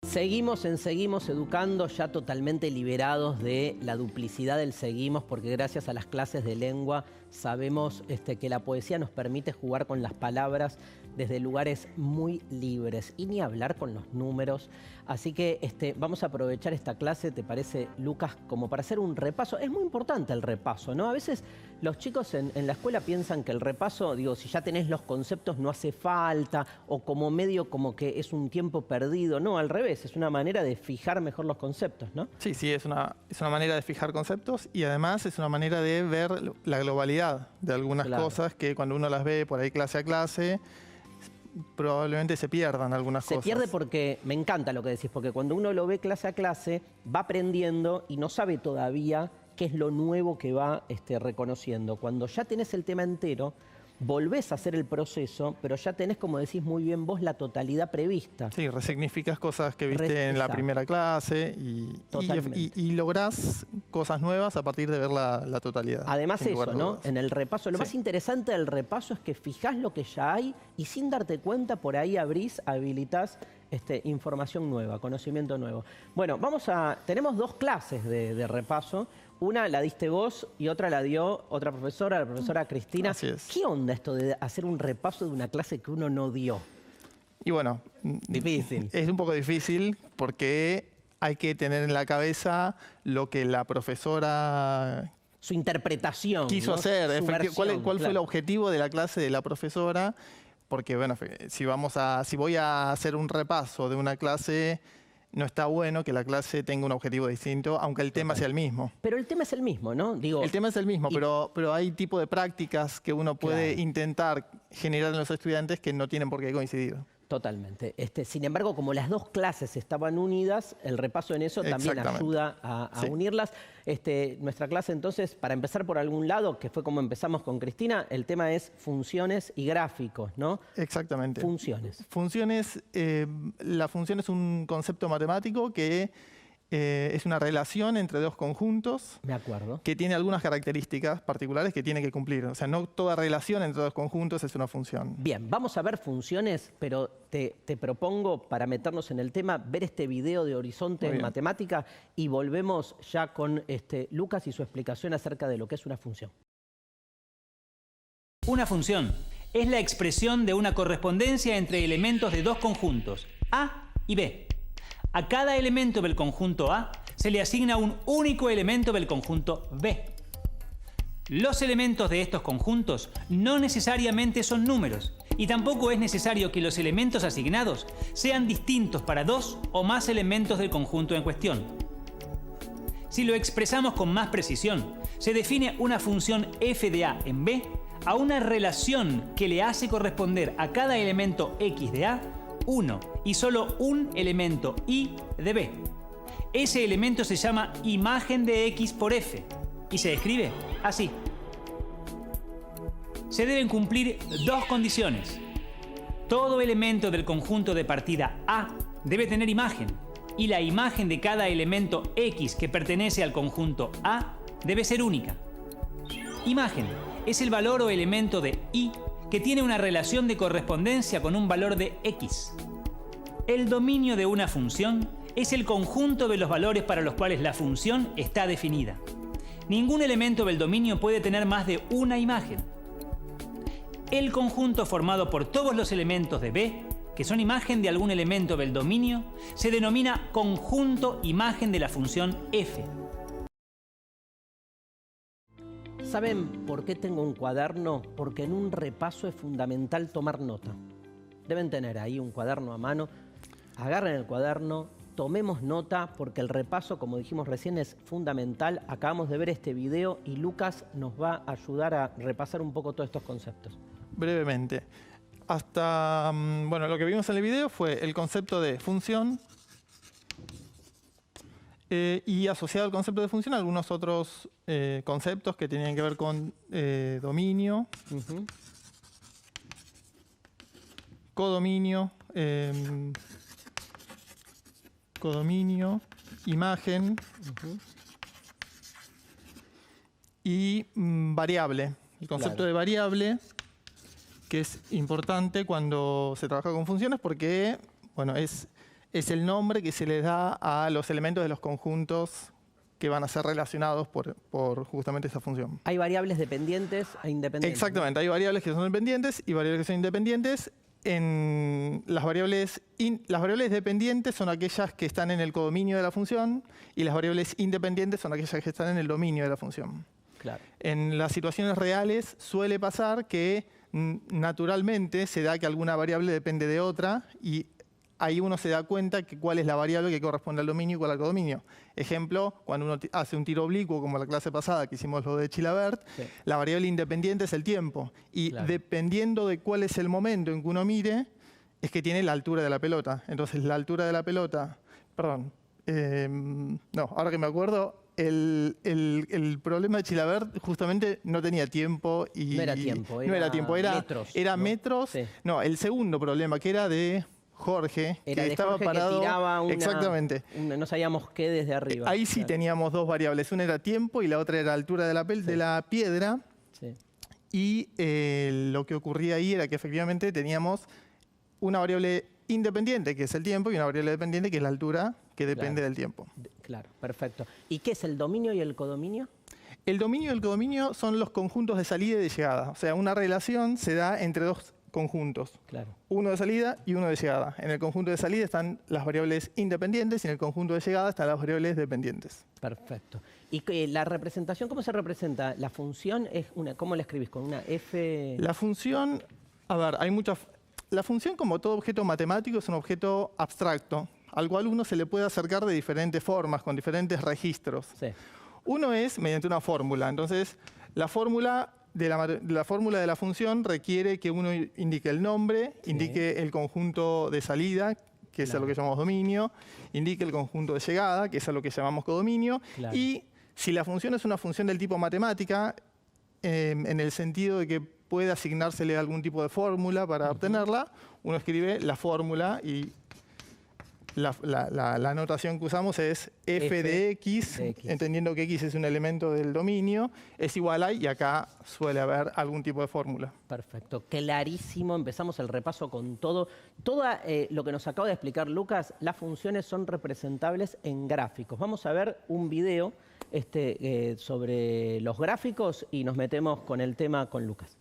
Seguimos en Seguimos Educando, ya totalmente liberados de la duplicidad del seguimos, porque gracias a las clases de lengua sabemos que la poesía nos permite jugar con las palabras desde lugares muy libres y ni hablar con los números. Así que vamos a aprovechar esta clase, ¿te parece, Lucas? Como para hacer un repaso. Es muy importante el repaso, ¿no? A veces los chicos en la escuela piensan que el repaso, digo, si ya tenés los conceptos no hace falta, o como medio como que es un tiempo perdido. No, al revés, es una manera de fijar mejor los conceptos, ¿no? Sí, es una manera de fijar conceptos y además es una manera de ver la globalidad de algunas cosas que cuando uno las ve por ahí clase a clase, probablemente se pierdan algunas cosas. Se pierde porque, me encanta lo que decís, porque cuando uno lo ve clase a clase, va aprendiendo y no sabe todavía qué es lo nuevo que va reconociendo. Cuando ya tenés el tema entero, volvés a hacer el proceso, pero ya tenés, como decís muy bien vos, la totalidad prevista. Sí, resignificás cosas que viste en la primera clase y lográs cosas nuevas a partir de ver la totalidad. Además eso, ¿no? En el repaso, lo más interesante del repaso es que fijás lo que ya hay y sin darte cuenta por ahí habilitás información nueva, conocimiento nuevo. Bueno, tenemos dos clases de repaso. Una la diste vos y otra la dio otra profesora, la profesora Cristina. Así es. ¿Qué onda esto de hacer un repaso de una clase que uno no dio? Y bueno, difícil. Es un poco difícil porque hay que tener en la cabeza lo que la profesora su interpretación quiso hacer. ¿Cuál fue el objetivo de la clase de la profesora? Porque bueno, si voy a hacer un repaso de una clase, no está bueno que la clase tenga un objetivo distinto, aunque el tema sea el mismo. Pero el tema es el mismo, ¿no? Digo, el tema es el mismo, pero hay tipo de prácticas que uno puede intentar generar en los estudiantes que no tienen por qué coincidir. Totalmente. Sin embargo, como las dos clases estaban unidas, el repaso en eso también ayuda a unirlas. Nuestra clase, entonces, para empezar por algún lado, que fue como empezamos con Cristina, el tema es funciones y gráficos, ¿no? Exactamente. Funciones. Funciones, la función es un concepto matemático que es una relación entre dos conjuntos. Me acuerdo. Que tiene algunas características particulares que tiene que cumplir. O sea, no toda relación entre dos conjuntos es una función. Bien, vamos a ver funciones, pero te propongo, para meternos en el tema, ver este video de Horizonte en Matemática y volvemos ya con Lucas y su explicación acerca de lo que es una función. Una función es la expresión de una correspondencia entre elementos de dos conjuntos, A y B. A cada elemento del conjunto A se le asigna un único elemento del conjunto B. Los elementos de estos conjuntos no necesariamente son números y tampoco es necesario que los elementos asignados sean distintos para dos o más elementos del conjunto en cuestión. Si lo expresamos con más precisión, se define una función f de A en B a una relación que le hace corresponder a cada elemento x de A uno y solo un elemento y de B. Ese elemento se llama imagen de x por f y se escribe así. Se deben cumplir dos condiciones. Todo elemento del conjunto de partida A debe tener imagen y la imagen de cada elemento x que pertenece al conjunto A debe ser única. Imagen es el valor o elemento de y que tiene una relación de correspondencia con un valor de x. El dominio de una función es el conjunto de los valores para los cuales la función está definida. Ningún elemento del dominio puede tener más de una imagen. El conjunto formado por todos los elementos de B, que son imagen de algún elemento del dominio, se denomina conjunto imagen de la función f. ¿Saben por qué tengo un cuaderno? Porque en un repaso es fundamental tomar nota. Deben tener ahí un cuaderno a mano. Agarren el cuaderno, tomemos nota, porque el repaso, como dijimos recién, es fundamental. Acabamos de ver este video y Lucas nos va a ayudar a repasar un poco todos estos conceptos. Brevemente. Lo que vimos en el video fue el concepto de función y asociado al concepto de función algunos otros conceptos que tenían que ver con dominio, codominio, imagen y variable. El concepto de variable, que es importante cuando se trabaja con funciones porque es es el nombre que se les da a los elementos de los conjuntos que van a ser relacionados por justamente esa función. Hay variables dependientes e independientes. Exactamente, hay variables que son dependientes y variables que son independientes. Las variables dependientes son aquellas que están en el codominio de la función y las variables independientes son aquellas que están en el dominio de la función. Claro. En las situaciones reales suele pasar que naturalmente se da que alguna variable depende de otra y ahí uno se da cuenta que cuál es la variable que corresponde al dominio y cuál al codominio. Ejemplo, cuando uno hace un tiro oblicuo, como la clase pasada que hicimos lo de Chilavert, sí, la variable independiente es el tiempo. Y claro, dependiendo de cuál es el momento en que uno mire, es que tiene la altura de la pelota. Entonces, la altura de la pelota... Perdón. No, ahora que me acuerdo, el problema de Chilavert justamente no tenía tiempo. No era tiempo, metros. Era, ¿no?, metros. Sí. No, el segundo problema, que era de Jorge, era que de estaba Jorge, parado. Que tiraba exactamente. No sabíamos qué desde arriba. Ahí sí, claro, teníamos dos variables. Una era tiempo y la otra era altura de la piedra. Sí. Y lo que ocurría ahí era que efectivamente teníamos una variable independiente, que es el tiempo, y una variable dependiente, que es la altura, que depende, claro, del tiempo. Claro, perfecto. ¿Y qué es el dominio y el codominio? El dominio y el codominio son los conjuntos de salida y de llegada. O sea, una relación se da entre dos conjuntos. Claro. Uno de salida y uno de llegada. En el conjunto de salida están las variables independientes y en el conjunto de llegada están las variables dependientes. Perfecto. ¿Y la representación cómo se representa? ¿La función es cómo la escribís? ¿Con una F? La función, a ver, hay muchas... La función, como todo objeto matemático, es un objeto abstracto, al cual uno se le puede acercar de diferentes formas, con diferentes registros. Sí. Uno es mediante una fórmula. Entonces, la fórmula de la función requiere que uno indique el nombre, sí, indique el conjunto de salida, que es, claro, a lo que llamamos dominio, indique el conjunto de llegada, que es a lo que llamamos codominio, claro, y si la función es una función del tipo matemática, en el sentido de que puede asignársele algún tipo de fórmula para obtenerla, uno escribe la fórmula y la notación que usamos es f de x, entendiendo que x es un elemento del dominio, es igual a, y acá suele haber algún tipo de fórmula. Perfecto, clarísimo. Empezamos el repaso con todo. Todo lo que nos acaba de explicar Lucas, las funciones son representables en gráficos. Vamos a ver un video sobre los gráficos y nos metemos con el tema con Lucas.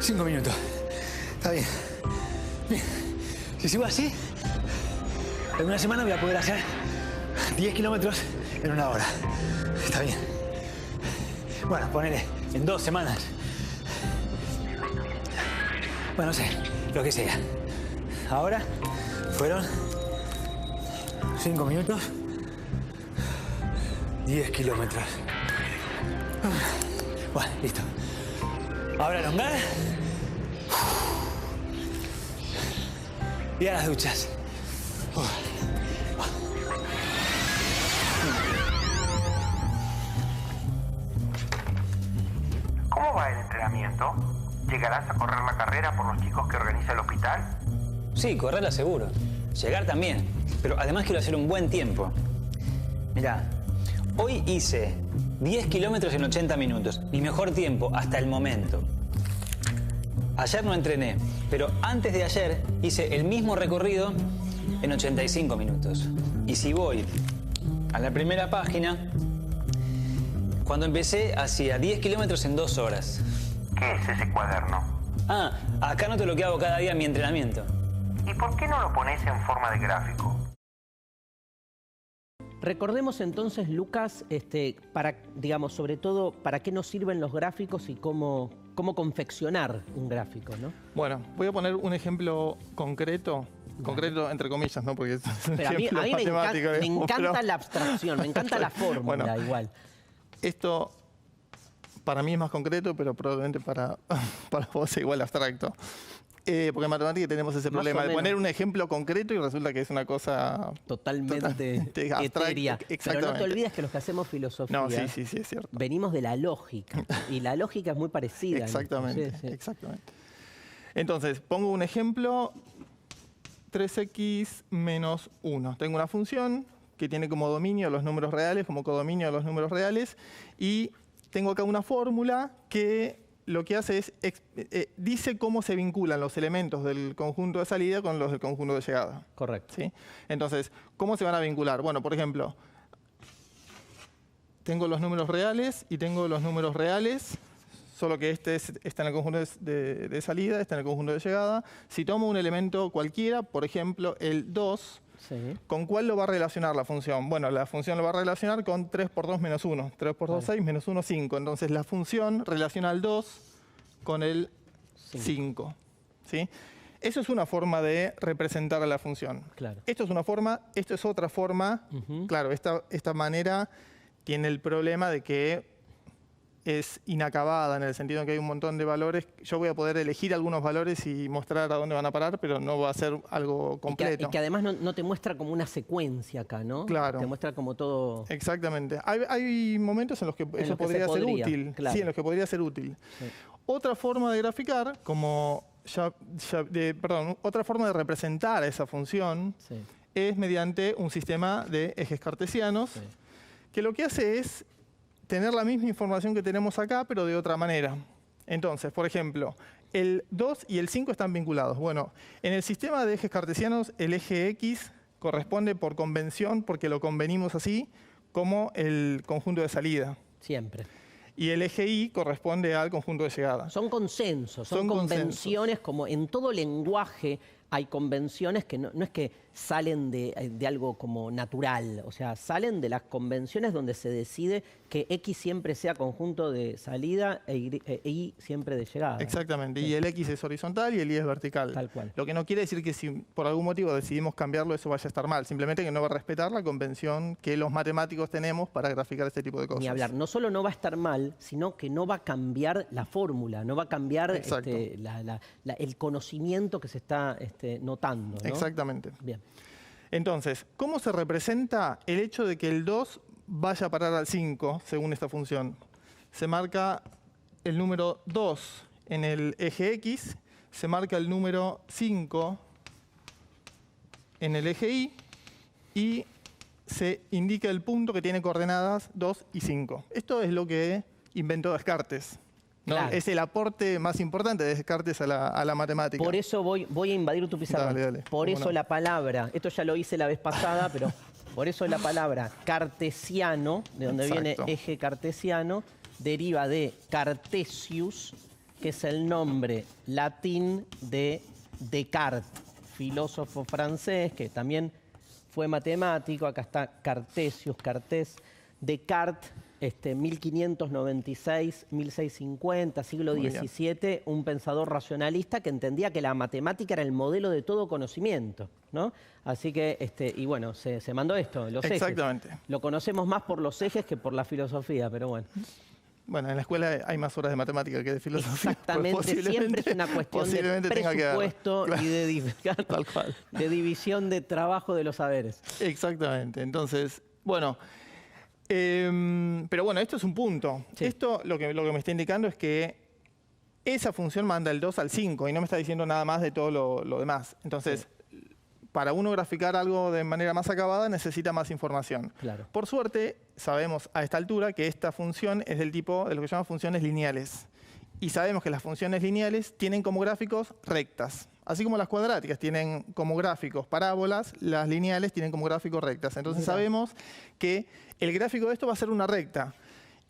Cinco minutos. Está bien. Bien. Si sigo así, en una semana voy a poder hacer 10 kilómetros en una hora. Está bien. Bueno, ponele en 2 semanas. Bueno, no sé, lo que sea. Ahora fueron 5 minutos, 10 kilómetros. Bueno, listo. Ahora elongar. Y a las duchas. ¿Cómo va el entrenamiento? ¿Llegarás a correr la carrera por los chicos que organiza el hospital? Sí, correrla seguro. Llegar también. Pero además quiero hacer un buen tiempo. Mirá, hoy hice 10 kilómetros en 80 minutos. Mi mejor tiempo hasta el momento. Ayer no entrené, pero antes de ayer hice el mismo recorrido en 85 minutos. Y si voy a la primera página, cuando empecé hacía 10 kilómetros en 2 horas. ¿Qué es ese cuaderno? Ah, acá noto lo que hago cada día en mi entrenamiento. ¿Y por qué no lo pones en forma de gráfico? Recordemos entonces, Lucas, digamos, sobre todo, para qué nos sirven los gráficos y cómo confeccionar un gráfico, ¿no? Bueno, voy a poner un ejemplo concreto. Concreto entre comillas, ¿no? Porque es un Pero a mí me encanta la abstracción, me encanta la fórmula, bueno, igual. Esto para mí es más concreto, pero probablemente para vos es igual abstracto. Porque en matemática tenemos ese problema de poner un ejemplo concreto y resulta que es una cosa totalmente etérea. Pero no te olvides que los que hacemos filosofía sí, es cierto. Venimos de la lógica y la lógica es muy parecida. Exactamente, exactamente. Entonces, pongo un ejemplo, 3x menos 1. Tengo una función que tiene como dominio los números reales, como codominio los números reales, y tengo acá una fórmula que lo que hace es, dice cómo se vinculan los elementos del conjunto de salida con los del conjunto de llegada. Correcto. ¿Sí? Entonces, ¿cómo se van a vincular? Bueno, por ejemplo, tengo los números reales y tengo los números reales, solo que este está en el conjunto de salida, está en el conjunto de llegada. Si tomo un elemento cualquiera, por ejemplo, el 2, sí, ¿con cuál lo va a relacionar la función? Bueno, la función lo va a relacionar con 3 por 2 menos 1. 3 por 2, 6, menos 1, 5. Entonces la función relaciona al 2 con el 5. ¿Sí? Eso es una forma de representar a la función. Claro. Esto es una forma, esto es otra forma. Claro, esta manera tiene el problema de que es inacabada, en el sentido en que hay un montón de valores. Yo voy a poder elegir algunos valores y mostrar a dónde van a parar, pero no va a ser algo completo. Y que además no te muestra como una secuencia acá, ¿no? Claro. Te muestra como todo... Exactamente. Hay momentos en los que eso podría ser útil. Claro. Sí, en los que podría ser útil. Sí. Otra forma de graficar, otra forma de representar a esa función, sí, es mediante un sistema de ejes cartesianos, sí, que lo que hace es tener la misma información que tenemos acá, pero de otra manera. Entonces, por ejemplo, el 2 y el 5 están vinculados. Bueno, en el sistema de ejes cartesianos, el eje X corresponde por convención, porque lo convenimos así, como el conjunto de salida. Siempre. Y el eje Y corresponde al conjunto de llegada. Son consensos, son convenciones, como en todo lenguaje hay convenciones que no es que salen de algo como natural, o sea, salen de las convenciones donde se decide que X siempre sea conjunto de salida e Y siempre de llegada. Exactamente, sí, y el X es horizontal y el Y es vertical. Tal cual. Lo que no quiere decir que si por algún motivo decidimos cambiarlo, eso vaya a estar mal, simplemente que no va a respetar la convención que los matemáticos tenemos para graficar este tipo de cosas. Ni hablar, no solo no va a estar mal, sino que no va a cambiar la fórmula, no va a cambiar el conocimiento que se está notando, ¿no? Exactamente. Bien. Entonces, ¿cómo se representa el hecho de que el 2 vaya a parar al 5 según esta función? Se marca el número 2 en el eje X, se marca el número 5 en el eje Y se indica el punto que tiene coordenadas 2 y 5. Esto es lo que inventó Descartes. ¿No? Claro. Es el aporte más importante de Descartes a la matemática. Por eso voy a invadir tu pizarra. Dale. Por eso la palabra, esto ya lo hice la vez pasada, pero por eso la palabra cartesiano, de donde viene eje cartesiano, deriva de Cartesius, que es el nombre latín de Descartes, filósofo francés, que también fue matemático. Acá está Cartesius, Descartes, 1596, 1650, siglo XVII, un pensador racionalista que entendía que la matemática era el modelo de todo conocimiento, ¿no? Así que, y bueno, se mandó esto, los ejes. Exactamente. Lo conocemos más por los ejes que por la filosofía, pero bueno. Bueno, en la escuela hay más horas de matemática que de filosofía. Exactamente, siempre es una cuestión de presupuesto y de división de trabajo de los saberes. Exactamente, entonces, bueno... pero bueno, esto es un punto. Sí. Esto lo que me está indicando es que esa función manda el 2 al 5 y no me está diciendo nada más de todo lo demás. Entonces, para uno graficar algo de manera más acabada necesita más información. Claro. Por suerte, sabemos a esta altura que esta función es del tipo de lo que se llama funciones lineales. Y sabemos que las funciones lineales tienen como gráficos rectas. Así como las cuadráticas tienen como gráficos parábolas, las lineales tienen como gráficos rectas. Entonces sabemos que el gráfico de esto va a ser una recta.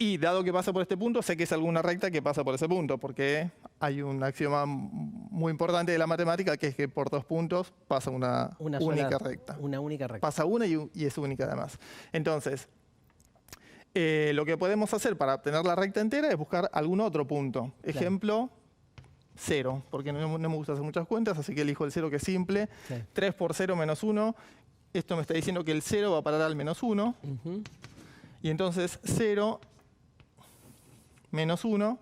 Y dado que pasa por este punto, sé que es alguna recta que pasa por ese punto, porque hay un axioma muy importante de la matemática, que es que por 2 puntos pasa una única recta. Una única recta. Pasa una y es única además. Entonces, lo que podemos hacer para obtener la recta entera es buscar algún otro punto. Ejemplo, 0, porque no me gusta hacer muchas cuentas, así que elijo el 0, que es simple. Sí. 3 por 0 menos 1. Esto me está diciendo que el 0 va a parar al menos 1. Y entonces 0 menos 1.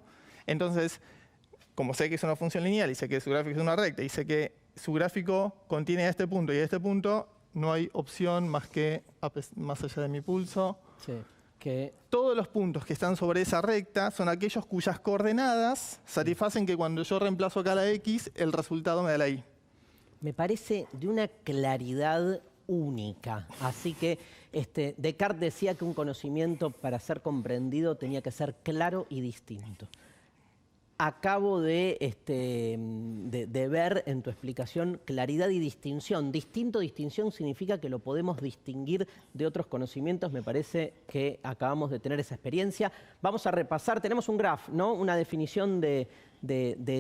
Entonces, como sé que es una función lineal y sé que su gráfico es una recta y sé que su gráfico contiene a este punto y a este punto, no hay opción más que, más allá de mi pulso, que todos los puntos que están sobre esa recta son aquellos cuyas coordenadas satisfacen que cuando yo reemplazo acá la X, el resultado me da la Y. Me parece de una claridad única. Así que Descartes decía que un conocimiento para ser comprendido tenía que ser claro y distinto. Acabo de ver en tu explicación claridad y distinción. Distinción significa que lo podemos distinguir de otros conocimientos. Me parece que acabamos de tener esa experiencia. Vamos a repasar. Tenemos un graph, ¿no? Una definición de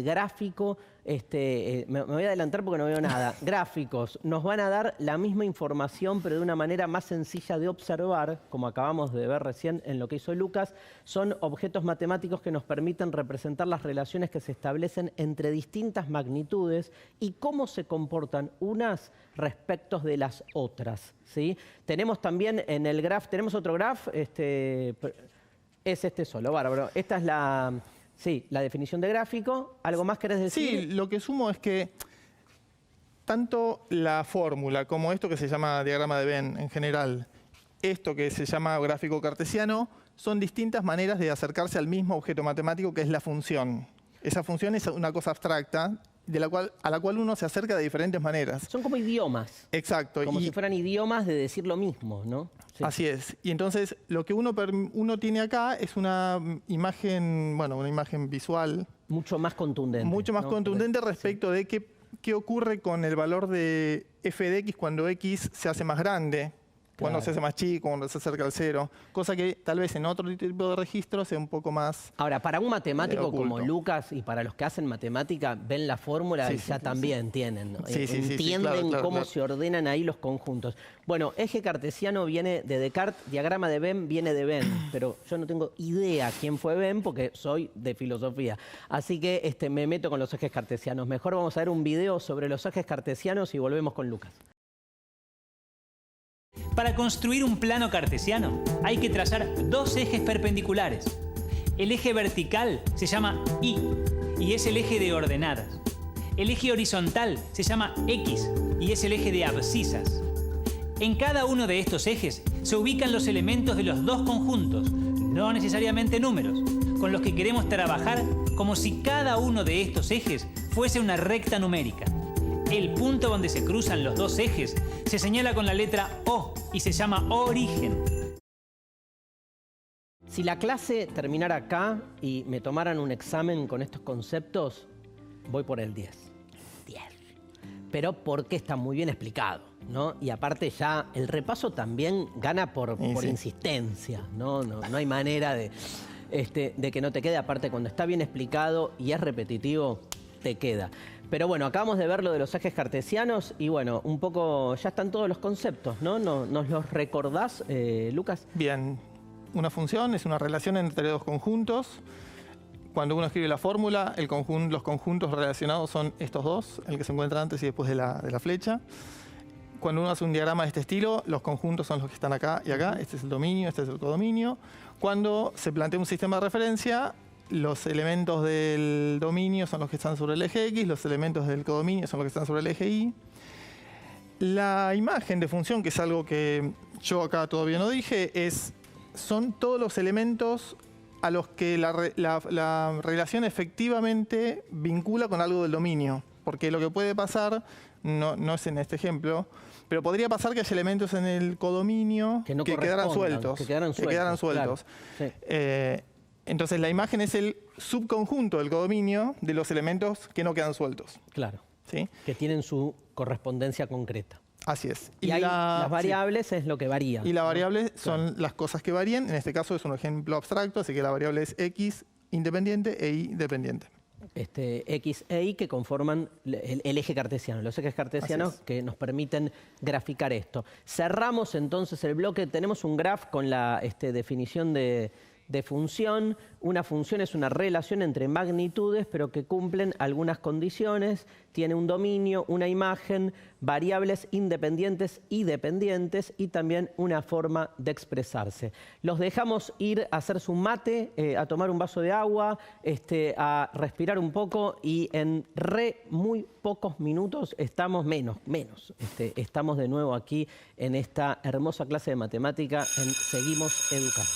gráfico. Me voy a adelantar porque no veo nada. Gráficos nos van a dar la misma información, pero de una manera más sencilla de observar, como acabamos de ver recién en lo que hizo Lucas. Son objetos matemáticos que nos permiten representar las relaciones que se establecen entre distintas magnitudes y cómo se comportan unas respecto de las otras, ¿sí? Tenemos también en el graph, tenemos otro graph, es solo, bárbaro. Esta es la definición de gráfico. ¿Algo más querés decir? Sí, lo que sumo es que tanto la fórmula como esto que se llama diagrama de Venn en general, esto que se llama gráfico cartesiano, son distintas maneras de acercarse al mismo objeto matemático que es la función. Esa función es una cosa abstracta a la cual uno se acerca de diferentes maneras. Son como idiomas. Exacto. Como si fueran idiomas de decir lo mismo, ¿no? Sí. Así es. Y entonces lo que uno tiene acá es una imagen, una imagen visual. Mucho más contundente. Mucho más contundente respecto de qué ocurre con el valor de f de x cuando x se hace más grande. Cuando se hace más chico, cuando se acerca al 0. Cosa que tal vez en otro tipo de registro sea un poco más Ahora, para un matemático como Lucas y para los que hacen matemática, ven la fórmula y ya también entienden, ¿no? Entienden cómo se ordenan ahí los conjuntos. Bueno, eje cartesiano viene de Descartes, diagrama de Venn viene de Venn, pero yo no tengo idea quién fue Venn porque soy de filosofía. Así que me meto con los ejes cartesianos. Mejor vamos a ver un video sobre los ejes cartesianos y volvemos con Lucas. Para construir un plano cartesiano hay que trazar 2 ejes perpendiculares. El eje vertical se llama Y y es el eje de ordenadas. El eje horizontal se llama X y es el eje de abscisas. En cada uno de estos ejes se ubican los elementos de los 2 conjuntos, no necesariamente números, con los que queremos trabajar como si cada uno de estos ejes fuese una recta numérica. El punto donde se cruzan los 2 ejes se señala con la letra O y se llama origen. Si la clase terminara acá y me tomaran un examen con estos conceptos, voy por el 10. 10. Pero porque está muy bien explicado, ¿no? Y aparte ya el repaso también gana por insistencia, ¿no? No hay manera de que no te quede. Aparte, cuando está bien explicado y es repetitivo, te queda. Pero bueno, acabamos de ver lo de los ejes cartesianos y bueno, un poco ya están todos los conceptos, ¿no? ¿Nos los recordás, Lucas? Bien, una función es una relación entre 2 conjuntos. Cuando uno escribe la fórmula, los conjuntos relacionados son estos 2, el que se encuentra antes y después de la flecha. Cuando uno hace un diagrama de este estilo, los conjuntos son los que están acá y acá. Este es el dominio, este es el codominio. Cuando se plantea un sistema de referencia, los elementos del dominio son los que están sobre el eje X, los elementos del codominio son los que están sobre el eje Y. La imagen de función, que es algo que yo acá todavía no dije, son todos los elementos a los que la relación efectivamente vincula con algo del dominio. Porque lo que puede pasar, no es en este ejemplo, pero podría pasar que haya elementos en el codominio que quedaran sueltos. Que quedaran sueltos. Claro. Sí. Entonces la imagen es el subconjunto del codominio de los elementos que no quedan sueltos. Claro. ¿Sí? Que tienen su correspondencia concreta. Así es. Y las variables es lo que varía. Y las variables son las cosas que varían. En este caso es un ejemplo abstracto, así que la variable es X independiente e Y dependiente. X e Y que conforman el eje cartesiano, los ejes cartesianos que nos permiten graficar esto. Cerramos entonces el bloque, tenemos un graph con la definición de función. Una función es una relación entre magnitudes, pero que cumplen algunas condiciones. Tiene un dominio, una imagen, variables independientes y dependientes y también una forma de expresarse. Los dejamos ir a hacerse un mate, a tomar un vaso de agua, a respirar un poco y en muy pocos minutos estamos estamos de nuevo aquí en esta hermosa clase de matemática en Seguimos Educando.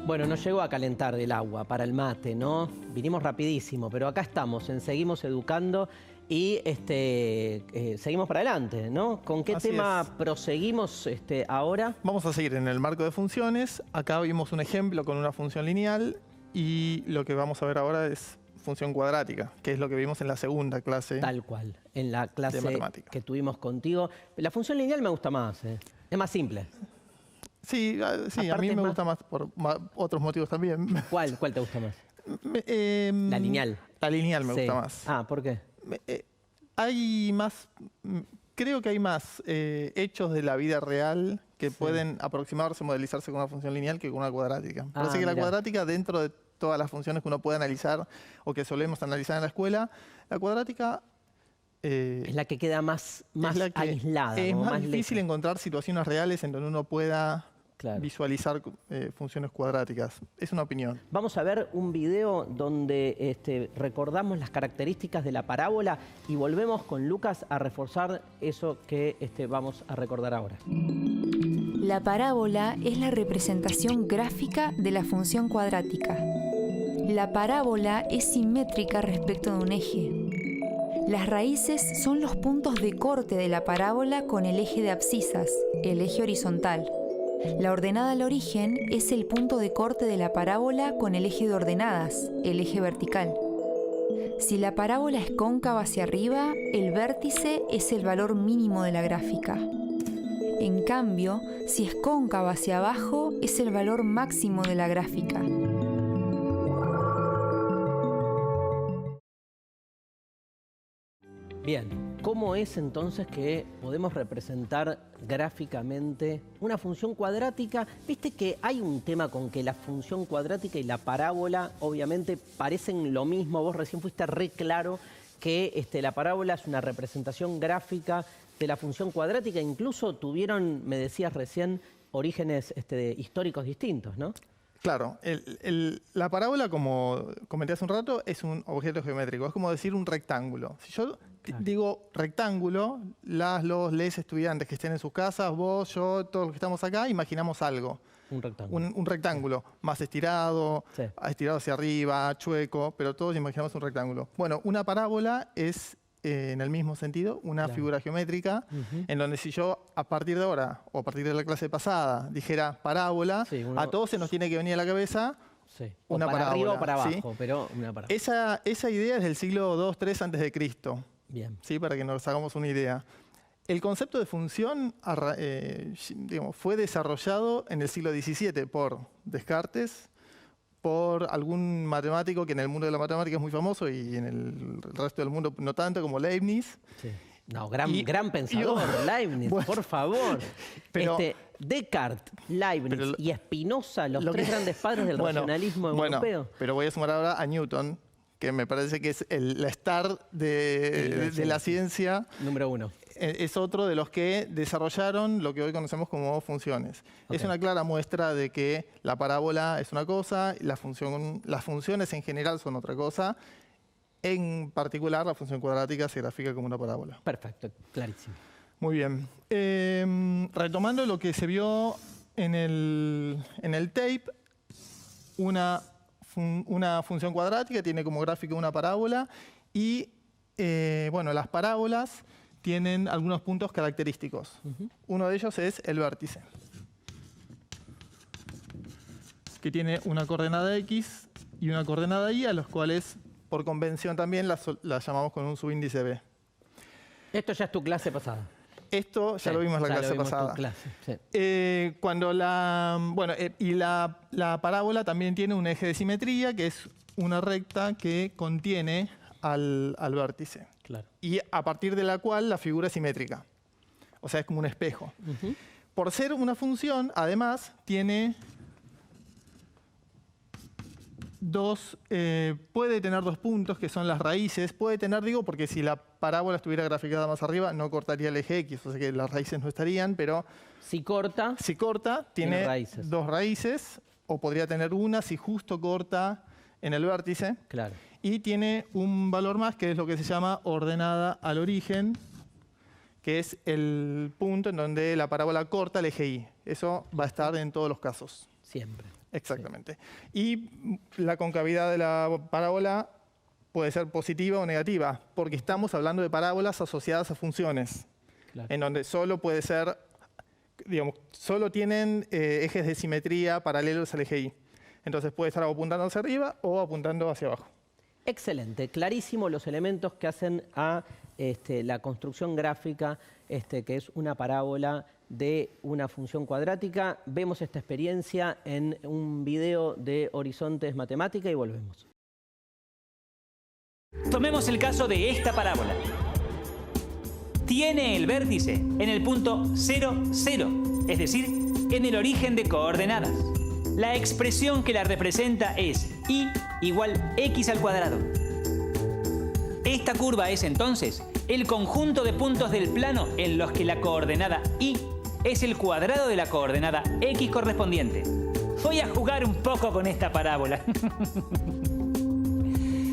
Bueno, no llegó a calentar el agua para el mate, ¿no? Vinimos rapidísimo, pero acá estamos, Seguimos Educando y seguimos para adelante, ¿no? ¿Con qué tema proseguimos ahora? Vamos a seguir en el marco de funciones. Acá vimos un ejemplo con una función lineal y lo que vamos a ver ahora es función cuadrática, que es lo que vimos en la segunda clase. Tal cual, en la clase que tuvimos contigo. La función lineal me gusta más, es más simple. Sí, a mí me gusta más por otros motivos también. ¿Cuál te gusta más? La lineal. La lineal me gusta más. Ah, ¿por qué? Creo que hay más hechos de la vida real que pueden aproximarse, modelizarse con una función lineal que con una cuadrática. Parece que la cuadrática, dentro de todas las funciones que uno puede analizar o que solemos analizar en la escuela, la cuadrática es la que queda más aislada. Es más difícil encontrar situaciones reales en donde uno pueda visualizar funciones cuadráticas. Es una opinión. Vamos a ver un video donde recordamos las características de la parábola y volvemos con Lucas a reforzar eso que vamos a recordar ahora. La parábola es la representación gráfica de la función cuadrática. La parábola es simétrica respecto de un eje. Las raíces son los puntos de corte de la parábola con el eje de abscisas, el eje horizontal. La ordenada al origen es el punto de corte de la parábola con el eje de ordenadas, el eje vertical. Si la parábola es cóncava hacia arriba, el vértice es el valor mínimo de la gráfica. En cambio, si es cóncava hacia abajo, es el valor máximo de la gráfica. Bien, ¿cómo es entonces que podemos representar gráficamente una función cuadrática? Viste que hay un tema con que la función cuadrática y la parábola obviamente parecen lo mismo. Vos recién fuiste re claro que la parábola es una representación gráfica de la función cuadrática. Incluso tuvieron, me decías recién, orígenes históricos distintos, ¿no? Claro, la parábola, como comenté hace un rato, es un objeto geométrico. Es como decir un rectángulo. Si yo digo rectángulo, les estudiantes que estén en sus casas, vos, yo, todos los que estamos acá, imaginamos algo. Un rectángulo. Un rectángulo, más estirado, estirado hacia arriba, chueco, pero todos imaginamos un rectángulo. Bueno, una parábola es, en el mismo sentido, una figura geométrica, en donde si yo a partir de ahora, o a partir de la clase pasada, dijera parábola, a todos se nos tiene que venir a la cabeza una para parábola. Arriba o para abajo, pero una parábola. Esa idea es del siglo II, III antes de Cristo. Bien. ¿Sí? Para que nos hagamos una idea. El concepto de función fue desarrollado en el siglo XVII por Descartes, por algún matemático que en el mundo de la matemática es muy famoso y en el resto del mundo no tanto, como Leibniz. Sí. No, gran pensador, Leibniz, bueno, por favor. Pero, Descartes, Leibniz y Spinoza, los tres grandes padres del racionalismo europeo. Pero voy a sumar ahora a Newton, que me parece que es la star de la ciencia. Número 1. Es otro de los que desarrollaron lo que hoy conocemos como funciones. Es una clara muestra de que la parábola es una cosa, y las funciones en general son otra cosa. En particular, la función cuadrática se grafica como una parábola. Perfecto, clarísimo. Muy bien. Retomando lo que se vio en el tape, una función cuadrática tiene como gráfico una parábola y bueno, las parábolas tienen algunos puntos característicos. Uno de ellos es el vértice, que tiene una coordenada x y una coordenada y, a los cuales por convención también las llamamos con un subíndice b. Esto ya es tu clase pasada. Esto ya lo vimos en la clase pasada. Cuando la parábola también tiene un eje de simetría, que es una recta que contiene al vértice. Claro. Y a partir de la cual la figura es simétrica. O sea, es como un espejo. Por ser una función, además, tiene puede tener dos puntos, que son las raíces. Puede tener, digo, porque si la parábola estuviera graficada más arriba, no cortaría el eje X, o sea que las raíces no estarían, pero si corta, tiene dos raíces, o podría tener una si justo corta en el vértice. Claro. Y tiene un valor más, que es lo que se llama ordenada al origen, que es el punto en donde la parábola corta el eje Y. Eso va a estar en todos los casos. Siempre. Exactamente. Sí. Y la concavidad de la parábola puede ser positiva o negativa, porque estamos hablando de parábolas asociadas a funciones, en donde solo puede ser, digamos, solo tienen ejes de simetría paralelos al eje Y. Entonces puede estar apuntando hacia arriba o apuntando hacia abajo. Excelente, clarísimo los elementos que hacen a la construcción gráfica, que es una parábola de una función cuadrática. Vemos esta experiencia en un video de Horizontes Matemática y volvemos. Tomemos el caso de esta parábola. Tiene el vértice en el punto 0, 0, es decir, en el origen de coordenadas. La expresión que la representa es y igual x al cuadrado. Esta curva es entonces el conjunto de puntos del plano en los que la coordenada y es el cuadrado de la coordenada x correspondiente. Voy a jugar un poco con esta parábola.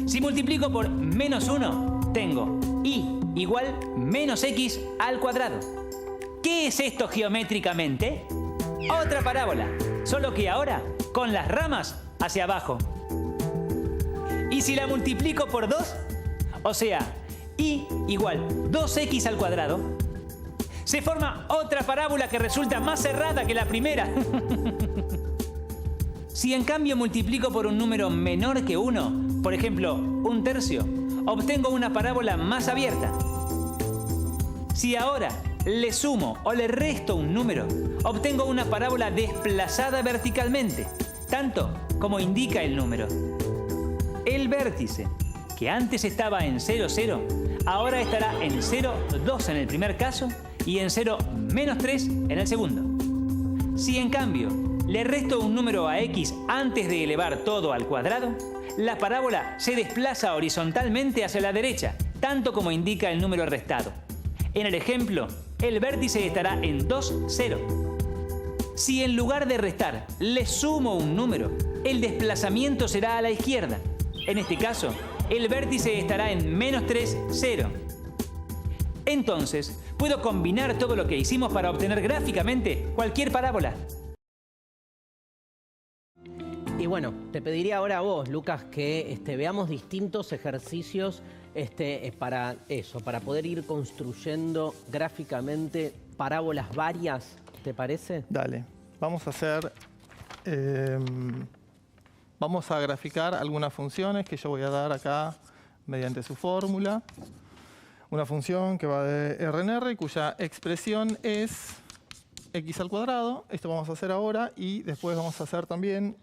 Si multiplico por menos 1, tengo y igual menos x al cuadrado. ¿Qué es esto geométricamente? Otra parábola, solo que ahora con las ramas hacia abajo. Y si la multiplico por 2, o sea, y igual 2x al cuadrado, se forma otra parábola que resulta más cerrada que la primera. Si en cambio multiplico por un número menor que 1, por ejemplo, 1/3, obtengo una parábola más abierta. Si ahora le sumo o le resto un número, obtengo una parábola desplazada verticalmente, tanto como indica el número. El vértice, que antes estaba en 0, 0, ahora estará en 0, 2 en el primer caso y en 0, menos 3 en el segundo. Si en cambio le resto un número a x antes de elevar todo al cuadrado, la parábola se desplaza horizontalmente hacia la derecha, tanto como indica el número restado. En el ejemplo, el vértice estará en 2, 0. Si en lugar de restar le sumo un número, el desplazamiento será a la izquierda. En este caso, el vértice estará en menos 3, 0. Entonces, puedo combinar todo lo que hicimos para obtener gráficamente cualquier parábola. Y bueno, te pediría ahora a vos, Lucas, que veamos distintos ejercicios para eso, para poder ir construyendo gráficamente parábolas varias, ¿te parece? Dale, vamos a hacer... vamos a graficar algunas funciones que yo voy a dar acá mediante su fórmula. Una función que va de R en R, cuya expresión es x al cuadrado. Esto vamos a hacer ahora y después vamos a hacer también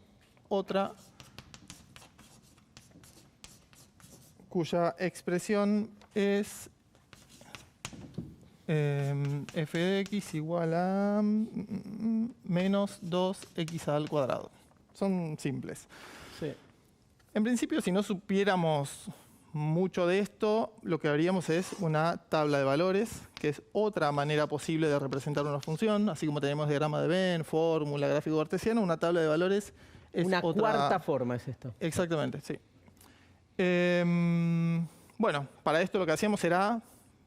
otra cuya expresión es f de x igual a menos 2x al cuadrado. Son simples. Sí. En principio, si no supiéramos mucho de esto, lo que haríamos es una tabla de valores, que es otra manera posible de representar una función. Así como tenemos diagrama de Venn, fórmula, gráfico cartesiano, una tabla de valores es Una otra... cuarta forma es esto. Exactamente, sí. Bueno, para esto lo que hacíamos era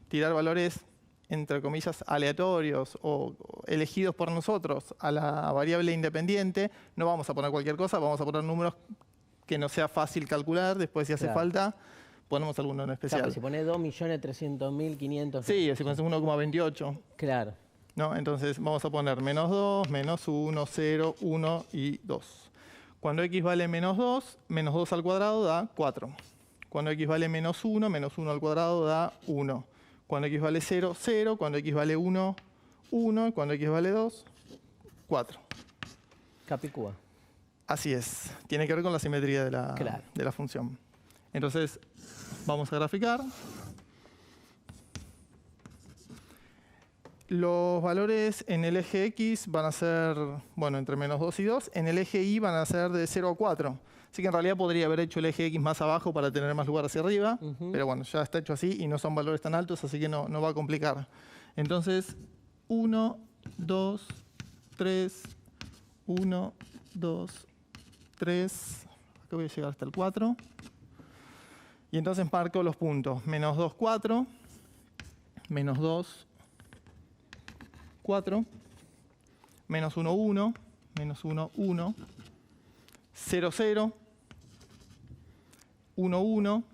tirar valores, entre comillas, aleatorios o elegidos por nosotros a la variable independiente. No vamos a poner cualquier cosa, vamos a poner números que no sea fácil calcular. Después, si hace falta, ponemos alguno en especial. Claro, si pones 2.300.500... Sí, si pones 1,28. Claro. ¿No? Entonces vamos a poner menos 2, menos 1, 0, 1 y 2. Cuando x vale menos 2, menos 2 al cuadrado da 4. Cuando x vale menos 1 al cuadrado da 1. Cuando x vale 0, 0. Cuando x vale 1, 1. Cuando x vale 2, 4. Capicúa. Así es. Tiene que ver con la simetría de la función. Entonces, vamos a graficar. Los valores en el eje X van a ser, bueno, entre menos 2 y 2. En el eje Y van a ser de 0 a 4. Así que en realidad podría haber hecho el eje X más abajo para tener más lugar hacia arriba. Pero bueno, ya está hecho así y no son valores tan altos, así que no va a complicar. Entonces, 1, 2, 3, 1, 2, 3. Acá voy a llegar hasta el 4. Y entonces marco los puntos. Menos 2, 4. Menos 2, 4, menos 1, 1, menos 1, 1, 0, 0, 1, 1,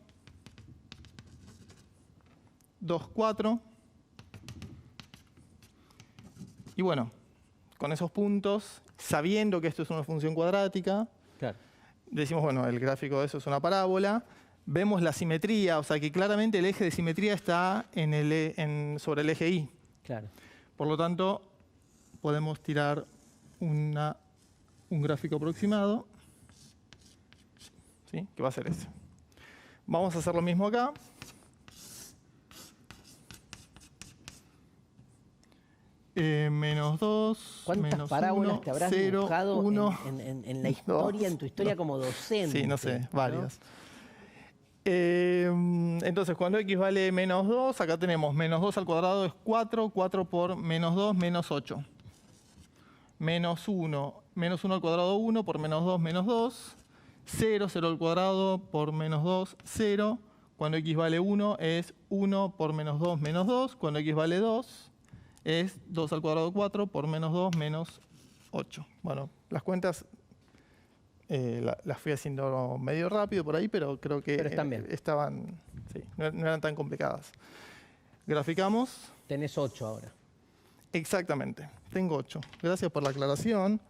2, 4. Y bueno, con esos puntos, sabiendo que esto es una función cuadrática, decimos, bueno, el gráfico de eso es una parábola. Vemos la simetría, o sea que claramente el eje de simetría está sobre el eje Y. Claro. Por lo tanto, podemos tirar un gráfico aproximado, ¿sí? Que va a ser ese. Vamos a hacer lo mismo acá. Menos 2, ¿Cuántas menos parábolas 1, te habrás 0, dibujado 1, en la historia, en tu historia como docente? Sí, no sé, varias. Entonces, cuando x vale menos 2, acá tenemos menos 2 al cuadrado es 4, 4 por menos 2, menos 8. Menos 1 al cuadrado 1 por menos 2, menos 2. 0, 0 al cuadrado por menos 2, 0. Cuando x vale 1 es 1 por menos 2, menos 2. Cuando x vale 2 es 2 al cuadrado 4 por menos 2, menos 8. Bueno, las cuentas... las fui haciendo medio rápido por ahí, pero creo que estaban, sí, no eran tan complicadas. Graficamos. Tenés 8 ahora. Exactamente, tengo 8. Gracias por la aclaración.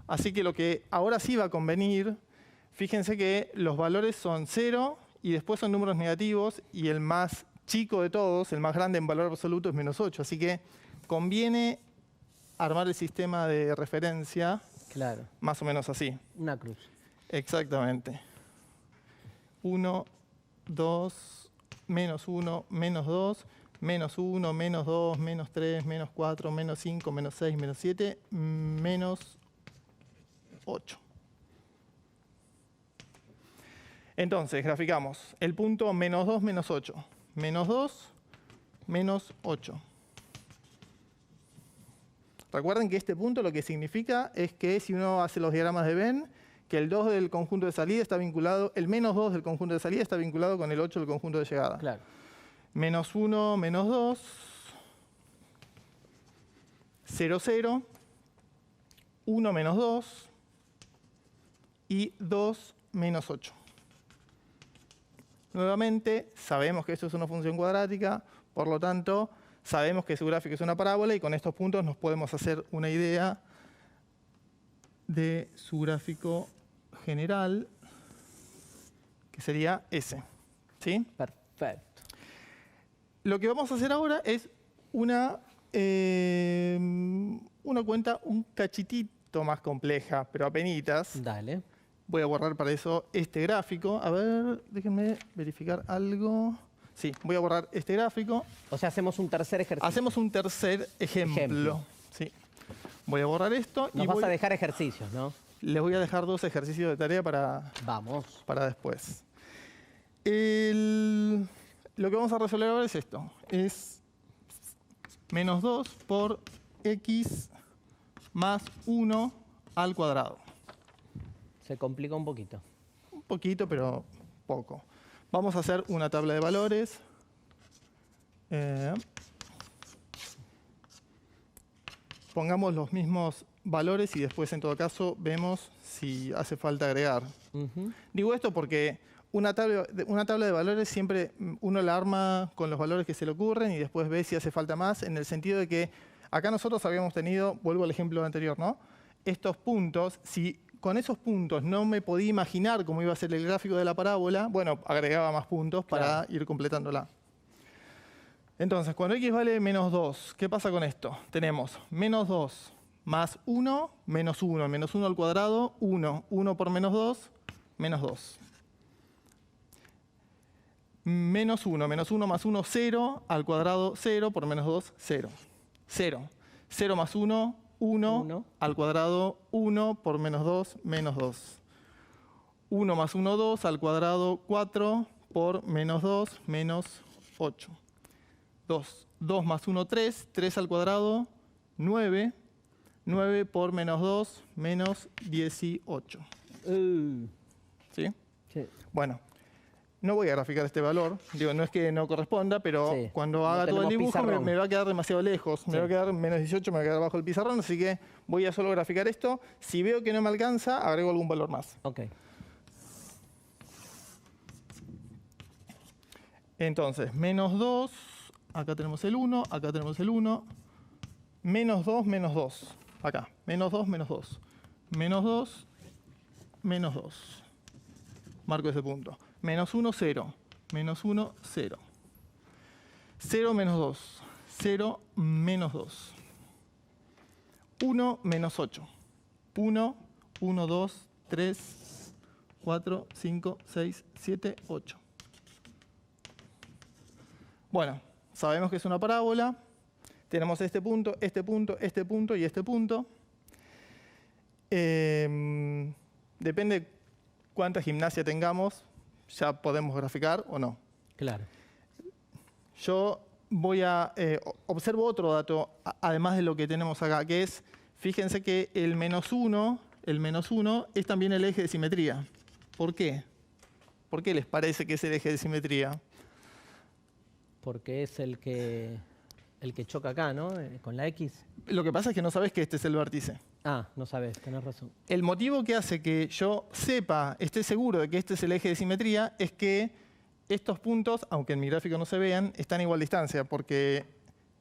Así que lo que ahora sí va a convenir, fíjense que los valores son 0 y después son números negativos y el más chico de todos, el más grande en valor absoluto es menos 8. Así que conviene armar el sistema de referencia. Claro. Más o menos así. Una cruz. Exactamente. 1, 2, menos 1, menos 2, menos 1, menos 2, menos 3, menos 4, menos 5, menos 6, menos 7, menos 8. Entonces, graficamos el punto menos 2, menos 8. Menos 2, menos 8. Recuerden que este punto lo que significa es que si uno hace los diagramas de Venn, que el 2 del conjunto de salida está vinculado, el menos 2 del conjunto de salida está vinculado con el 8 del conjunto de llegada. Claro. Menos 1, menos 2, 0, 0, 1 menos 2 y 2 menos 8. Nuevamente, sabemos que esto es una función cuadrática, por lo tanto, sabemos que su gráfico es una parábola y con estos puntos nos podemos hacer una idea de su gráfico general, que sería ese. ¿Sí? Perfecto. Lo que vamos a hacer ahora es una cuenta un cachitito más compleja, pero apenitas. Dale. Voy a borrar para eso este gráfico. A ver, déjenme verificar algo. Sí, voy a borrar este gráfico. O sea, hacemos un tercer ejercicio. Hacemos un tercer ejemplo. Sí. Voy a borrar esto. Nos vas a dejar ejercicios, ¿no? Les voy a dejar 2 ejercicios de tarea para después. Lo que vamos a resolver ahora es esto. Es menos 2 por x más 1 al cuadrado. Se complica un poquito. Un poquito, pero poco. Vamos a hacer una tabla de valores. Pongamos los mismos valores y después, en todo caso, vemos si hace falta agregar. Digo esto porque una tabla de valores siempre uno la arma con los valores que se le ocurren y después ve si hace falta más, en el sentido de que acá nosotros habíamos tenido, vuelvo al ejemplo anterior, ¿no? Estos puntos, si con esos puntos no me podía imaginar cómo iba a ser el gráfico de la parábola, bueno, agregaba más puntos para ir completándola. Entonces, cuando x vale menos 2, ¿qué pasa con esto? Tenemos menos 2 más 1, menos 1. Menos 1 al cuadrado, 1. 1 por menos 2, menos 2. Menos 1. Menos 1 más 1, 0. Al cuadrado, 0. Por menos 2, 0. 0. 0 más 1, 1. Al cuadrado, 1. Por menos 2, menos 2. 1 más 1, 2. Al cuadrado, 4. Por menos 2, menos 8. 2. 2 más 1, 3. 3 al cuadrado, 9. 9 por menos 2, menos 18. ¿Sí? Sí. Bueno, no voy a graficar este valor. Digo, no es que no corresponda, pero Sí. cuando haga todo el dibujo me va a quedar demasiado lejos. Sí. Me va a quedar menos 18, me va a quedar bajo el pizarrón, así que voy a solo graficar esto. Si veo que no me alcanza, agrego algún valor más. Ok. Entonces, menos 2, acá tenemos el 1, acá tenemos el 1. Menos 2, menos 2. Acá, menos 2, menos 2. Menos 2, menos 2. Marco ese punto. Menos 1, 0. Menos 1, 0. 0 menos 2. 0 menos 2. 1 menos 8. 1, 1, 2, 3, 4, 5, 6, 7, 8. Bueno, sabemos que es una parábola. Tenemos este punto, este punto, este punto y este punto. Depende cuánta gimnasia tengamos, ya podemos graficar o no. Claro. Yo voy a observo otro dato, además de lo que tenemos acá, que es, fíjense que el menos 1 es también el eje de simetría. ¿Por qué? ¿Por qué les parece que es el eje de simetría? Porque es el que choca acá, ¿no? Con la X. Lo que pasa es que no sabes que este es el vértice. Ah, no sabes, tenés razón. El motivo que hace que yo sepa, esté seguro de que este es el eje de simetría, es que estos puntos, aunque en mi gráfico no se vean, están a igual distancia, porque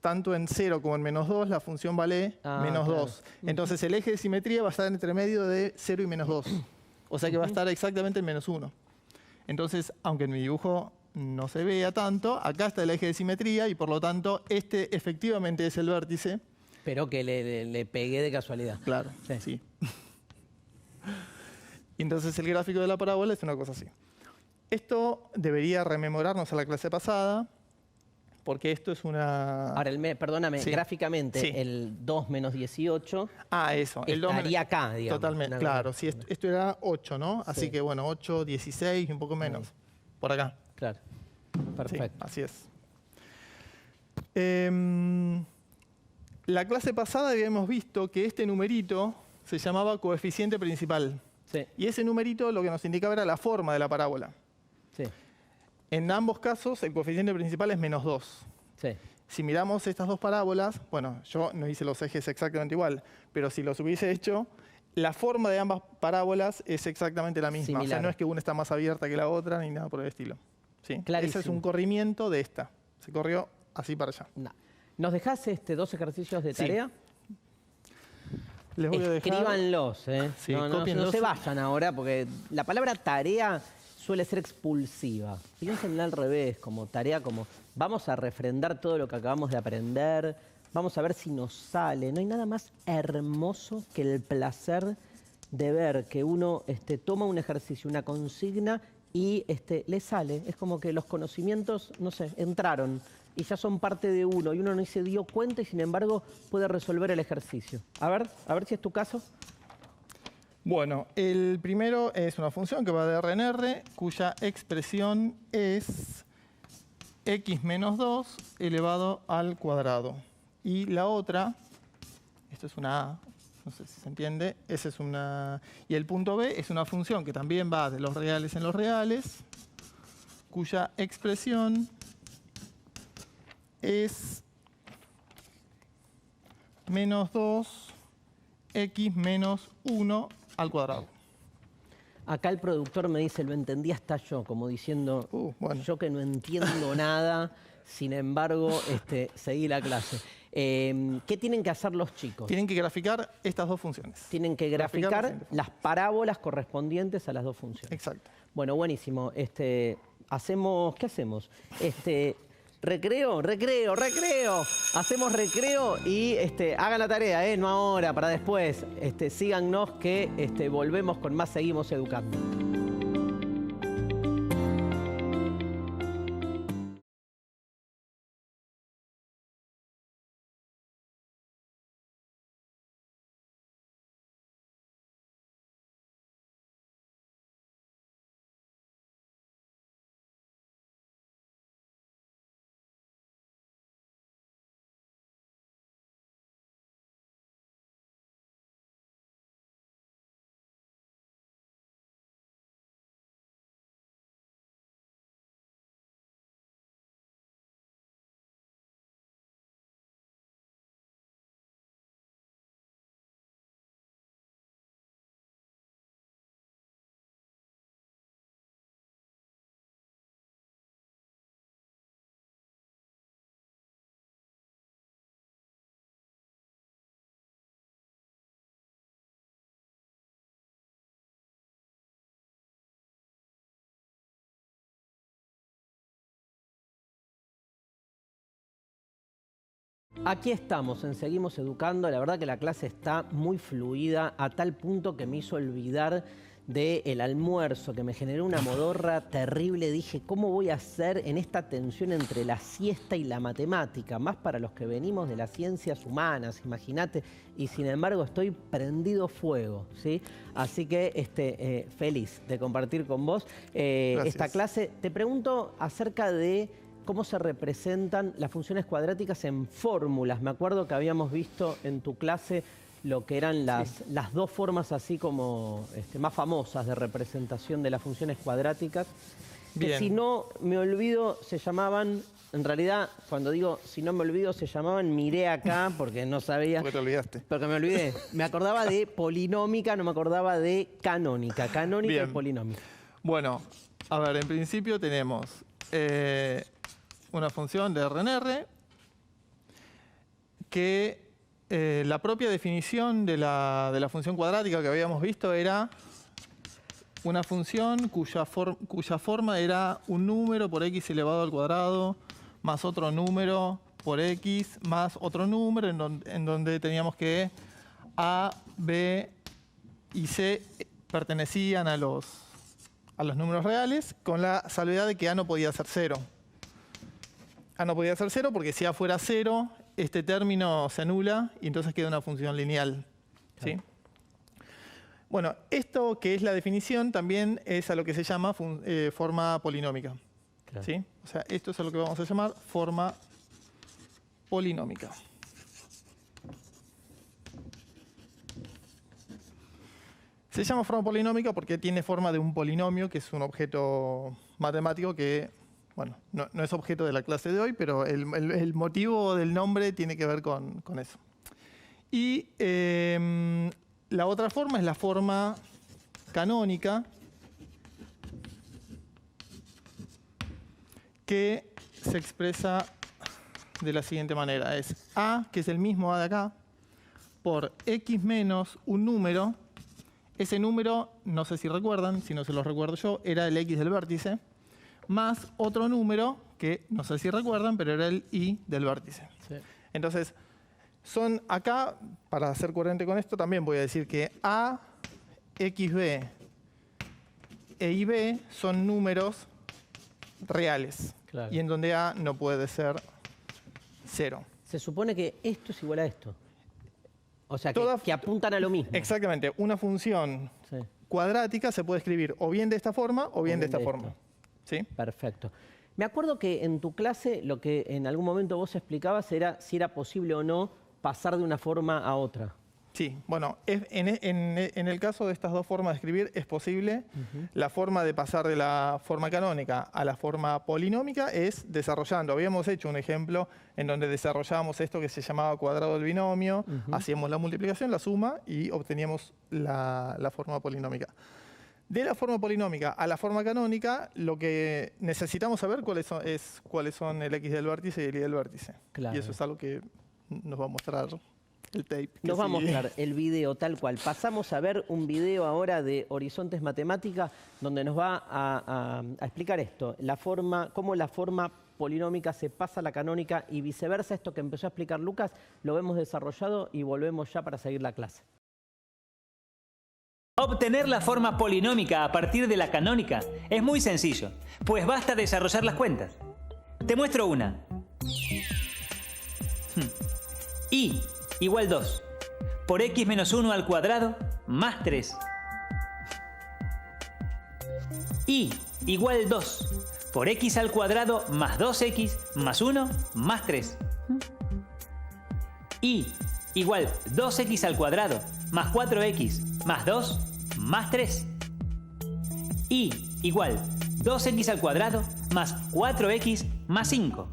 tanto en 0 como en menos 2 la función vale menos claro. 2. Entonces el eje de simetría va a estar entre medio de 0 y menos 2. O sea que va a estar exactamente en menos 1. Entonces, aunque en mi dibujo no se vea tanto, acá está el eje de simetría y por lo tanto este efectivamente es el vértice. Pero que le pegué de casualidad. Claro, sí. Y entonces el gráfico de la parábola es una cosa así. Esto debería rememorarnos a la clase pasada, porque esto es una... Ahora, perdóname, Sí. gráficamente, Sí. el 2 menos 18 eso. El estaría acá, digamos. Totalmente, claro. Sí, esto era 8, ¿no? Así que bueno, 8, 16 y un poco menos. Por acá. Claro. Perfecto. Sí, así es. La clase pasada habíamos visto que este numerito se llamaba coeficiente principal. Sí, Y ese numerito lo que nos indicaba era la forma de la parábola. sí, En ambos casos, el coeficiente principal es menos 2. sí. Si miramos estas dos parábolas, bueno, yo no hice los ejes exactamente igual, pero si los hubiese hecho, la forma de ambas parábolas es exactamente la misma. O sea, Similar. no es que una está más abierta que la otra, ni nada por el estilo. ¿Sí? Clarísimo. Ese es un corrimiento de esta. Se corrió así para allá. No. ¿Nos dejás 2 ejercicios de Sí. tarea? Les voy a dejar... Escríbanlos, ¿eh? Sí, no cópienlos. se vayan ahora, porque la palabra tarea suele ser expulsiva. Piénsenla al revés, como tarea, como vamos a refrendar todo lo que acabamos de aprender, vamos a ver si nos sale. No hay nada más hermoso que el placer de ver que uno toma un ejercicio, una consigna y le sale. Es como que los conocimientos, no sé, entraron y ya son parte de uno y uno no se dio cuenta y sin embargo puede resolver el ejercicio. A ver si es tu caso. Bueno, el primero es una función que va de R en R, cuya expresión es x menos 2 elevado al cuadrado. Y la otra, esto es una A, no sé si se entiende, esa es una... Y el punto B es una función que también va de los reales en los reales, cuya expresión es menos 2x menos 1 al cuadrado. Acá el productor me dice, lo entendí hasta yo, como diciendo, bueno. Yo que no entiendo nada, sin embargo, seguí la clase. ¿Qué tienen que hacer los chicos? Tienen que graficar estas dos funciones. Tienen que graficar las parábolas correspondientes a las dos funciones. Exacto. Bueno, buenísimo. ¿Qué hacemos? Recreo. Hacemos recreo y hagan la tarea, no ahora, para después. Síganos que volvemos con más Seguimos Educando. Aquí estamos, en Seguimos Educando. La verdad que la clase está muy fluida, a tal punto que me hizo olvidar del almuerzo, que me generó una modorra terrible. Dije, ¿cómo voy a hacer en esta tensión entre la siesta y la matemática? Más para los que venimos de las ciencias humanas, imagínate. Y sin embargo estoy prendido fuego, ¿sí? Así que feliz de compartir con vos esta clase. Te pregunto acerca de cómo se representan las funciones cuadráticas en fórmulas. Me acuerdo que habíamos visto en tu clase lo que eran las dos formas así como más famosas de representación de las funciones cuadráticas. Que si no me olvido se llamaban, en realidad cuando digo si no me olvido se llamaban, miré acá porque no sabía. Porque te olvidaste. Porque me olvidé. Me acordaba de polinómica, no me acordaba de canónica. Canónica y polinómica. Bueno, a ver, en principio tenemos una función de R en R que la propia definición de la función cuadrática que habíamos visto era una función cuya forma era un número por x elevado al cuadrado más otro número por x más otro número en donde teníamos que A, B y C pertenecían a los números reales, con la salvedad de que A no podía ser 0. A no podía ser 0 porque si A fuera 0, este término se anula y entonces queda una función lineal. ¿Sí? Bueno, esto que es la definición también es a lo que se llama forma polinómica. Claro. ¿Sí? O sea, esto es a lo que vamos a llamar forma polinómica. Se llama forma polinómica porque tiene forma de un polinomio, que es un objeto matemático que, bueno, no es objeto de la clase de hoy, pero el motivo del nombre tiene que ver con eso. Y la otra forma es la forma canónica, que se expresa de la siguiente manera. Es A, que es el mismo A de acá, por x menos un número. Ese número, no sé si recuerdan, si no se los recuerdo yo, era el x del vértice, más otro número que no sé si recuerdan, pero era el y del vértice. Sí. Entonces, son acá, para ser coherente con esto, también voy a decir que A XB e IB son números reales. Claro. Y en donde A no puede ser 0. Se supone que esto es igual a esto. O sea, Todas- que apuntan a lo mismo. Exactamente. Una función Sí, cuadrática se puede escribir o bien de esta forma o bien de esta de forma. esta. ¿Sí? Perfecto. Me acuerdo que en tu clase lo que en algún momento vos explicabas era si era posible o no pasar de una forma a otra. Sí, bueno, en el caso de estas dos formas de escribir es posible. La forma de pasar de la forma canónica a la forma polinómica es desarrollando. Habíamos hecho un ejemplo en donde desarrollábamos esto que se llamaba cuadrado del binomio, hacíamos la multiplicación, la suma y obteníamos la forma polinómica. De la forma polinómica a la forma canónica, lo que necesitamos saber cuáles son el x del vértice y el y del vértice. Claro. Y eso es algo que nos va a mostrar el tape. que Nos va a sigue. mostrar el video tal cual. Pasamos a ver un video ahora de Horizontes Matemática donde nos va a explicar esto, cómo la forma polinómica se pasa a la canónica y viceversa. Esto que empezó a explicar Lucas lo vemos desarrollado y volvemos ya para seguir la clase. Obtener la forma polinómica a partir de la canónica es muy sencillo, pues basta desarrollar las cuentas. Te muestro una. Y igual 2 por x menos 1 al cuadrado más 3. Y igual 2 por x al cuadrado más 2x más 1 más 3. Y igual 2x al cuadrado más 4x más 2 más 3. Y igual 2x al cuadrado más 4x más 5.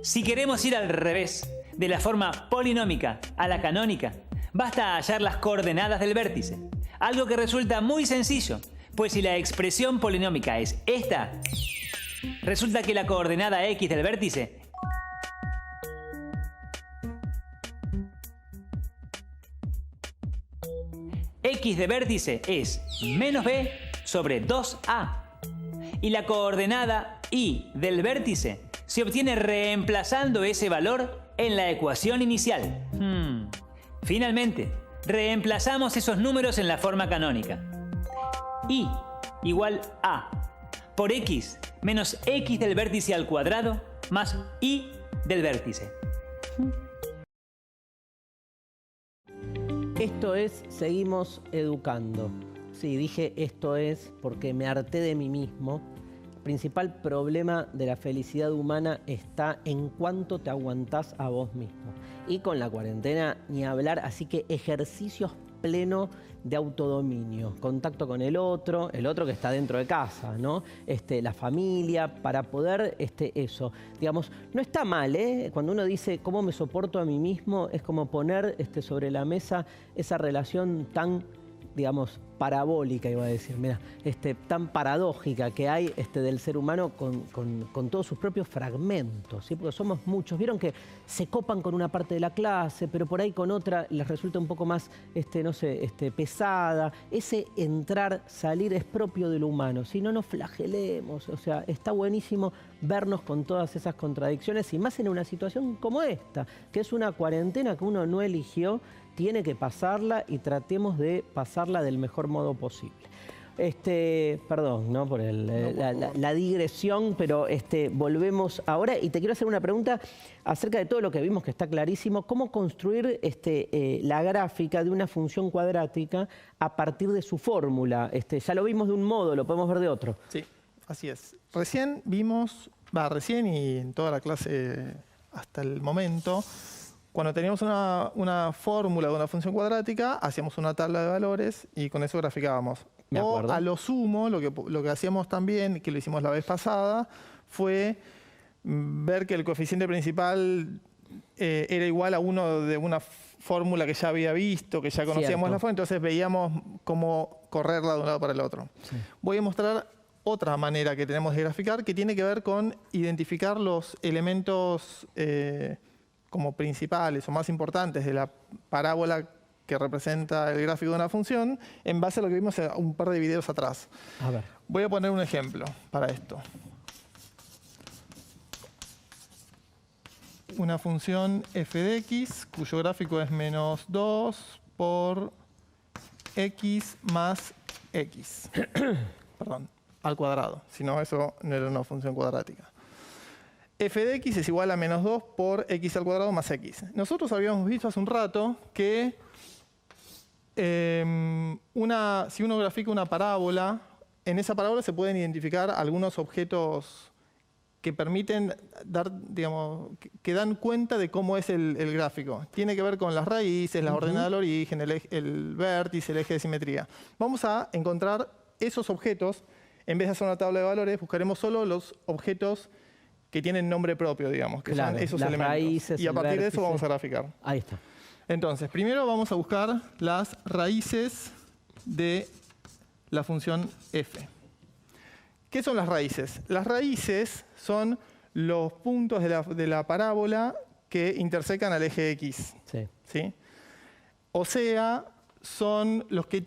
Si queremos ir al revés, de la forma polinómica a la canónica, basta hallar las coordenadas del vértice. Algo que resulta muy sencillo, pues si la expresión polinómica es esta, resulta que la coordenada x del vértice x de vértice es menos b sobre 2a. Y la coordenada y del vértice se obtiene reemplazando ese valor en la ecuación inicial. Finalmente, reemplazamos esos números en la forma canónica. Y igual a por x menos x del vértice al cuadrado más y del vértice. Esto es Seguimos Educando. Sí, dije esto es porque me harté de mí mismo. El principal problema de la felicidad humana está en cuánto te aguantás a vos mismo. Y con la cuarentena ni hablar, así que ejercicios pleno de autodominio, contacto con el otro que está dentro de casa, ¿no? La familia, para poder eso. Digamos, no está mal, ¿eh? Cuando uno dice cómo me soporto a mí mismo, es como poner sobre la mesa esa relación tan, digamos, parabólica, iba a decir, mira, tan paradójica que hay del ser humano con todos sus propios fragmentos, ¿sí? Porque somos muchos. Vieron que se copan con una parte de la clase, pero por ahí con otra les resulta un poco más, no sé, pesada. Ese entrar, salir es propio del humano, si no nos flagelemos. O sea, está buenísimo vernos con todas esas contradicciones y más en una situación como esta, que es una cuarentena que uno no eligió, tiene que pasarla y tratemos de pasarla del mejor modo posible. Perdón, ¿no? Por la digresión, pero volvemos ahora y te quiero hacer una pregunta acerca de todo lo que vimos que está clarísimo. ¿Cómo construir la gráfica de una función cuadrática a partir de su fórmula? Ya lo vimos de un modo, lo podemos ver de otro. Sí, así es. Recién y en toda la clase hasta el momento, cuando teníamos una fórmula de una función cuadrática, hacíamos una tabla de valores y con eso graficábamos. O a lo sumo, lo que hacíamos también, que lo hicimos la vez pasada, fue ver que el coeficiente principal era igual a uno de una fórmula que ya había visto, que ya conocíamos la fórmula, entonces veíamos cómo correrla de un lado para el otro. Sí. Voy a mostrar otra manera que tenemos de graficar, que tiene que ver con identificar los elementos como principales o más importantes de la parábola que representa el gráfico de una función, en base a lo que vimos un par de videos atrás. A ver. Voy a poner un ejemplo para esto. Una función f de x, cuyo gráfico es menos 2 por x más x. Perdón, al cuadrado. Si no, eso no era una función cuadrática. F de x es igual a menos 2 por x al cuadrado más x. Nosotros habíamos visto hace un rato que si uno grafica una parábola, en esa parábola se pueden identificar algunos objetos que permiten dar, digamos, que dan cuenta de cómo es el gráfico. Tiene que ver con las raíces, la ordenada al origen, el vértice, el eje de simetría. Vamos a encontrar esos objetos. En vez de hacer una tabla de valores, buscaremos solo los objetos que tienen nombre propio, digamos, que son esos elementos. Raíces, y a partir de eso vamos a graficar. Ahí está. Entonces, primero vamos a buscar las raíces de la función f. ¿Qué son las raíces? Las raíces son los puntos de la parábola que intersecan al eje x. Sí. ¿Sí? O sea, son los que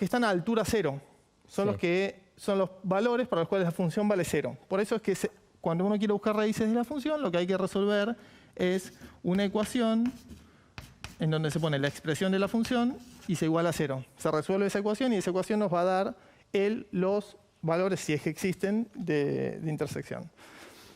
están a altura 0. Son los valores para los cuales la función vale 0. Por eso es que cuando uno quiere buscar raíces de la función, lo que hay que resolver es una ecuación en donde se pone la expresión de la función y se iguala a 0. Se resuelve esa ecuación y esa ecuación nos va a dar los valores, si es que existen, de intersección.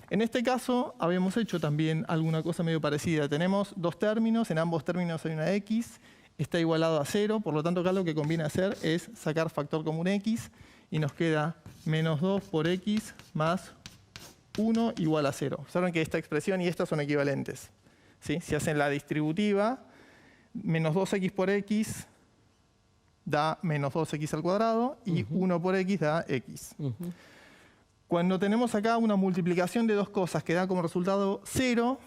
En este caso, habíamos hecho también alguna cosa medio parecida. Tenemos dos términos, en ambos términos hay una x, está igualado a 0, por lo tanto acá lo que conviene hacer es sacar factor común x y nos queda menos 2 por x más 1 igual a 0. Observen que esta expresión y esta son equivalentes. ¿Sí? Si hacen la distributiva, menos 2x por x da menos 2x al cuadrado y 1 por x da x. Cuando tenemos acá una multiplicación de dos cosas que da como resultado 0,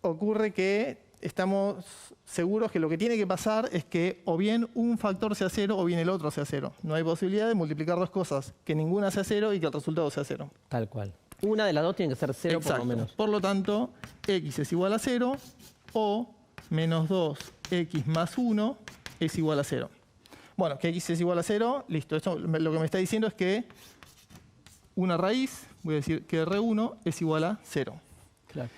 ocurre que estamos seguros que lo que tiene que pasar es que o bien un factor sea 0 o bien el otro sea 0. No hay posibilidad de multiplicar dos cosas, que ninguna sea 0 y que el resultado sea 0. Tal cual. Una de las dos tiene que ser 0 por lo menos. Por lo tanto, x es igual a 0 o menos 2x más 1 es igual a 0. Bueno, que x es igual a 0, listo. Esto lo que me está diciendo es que una raíz, voy a decir que R1 es igual a 0. Claro.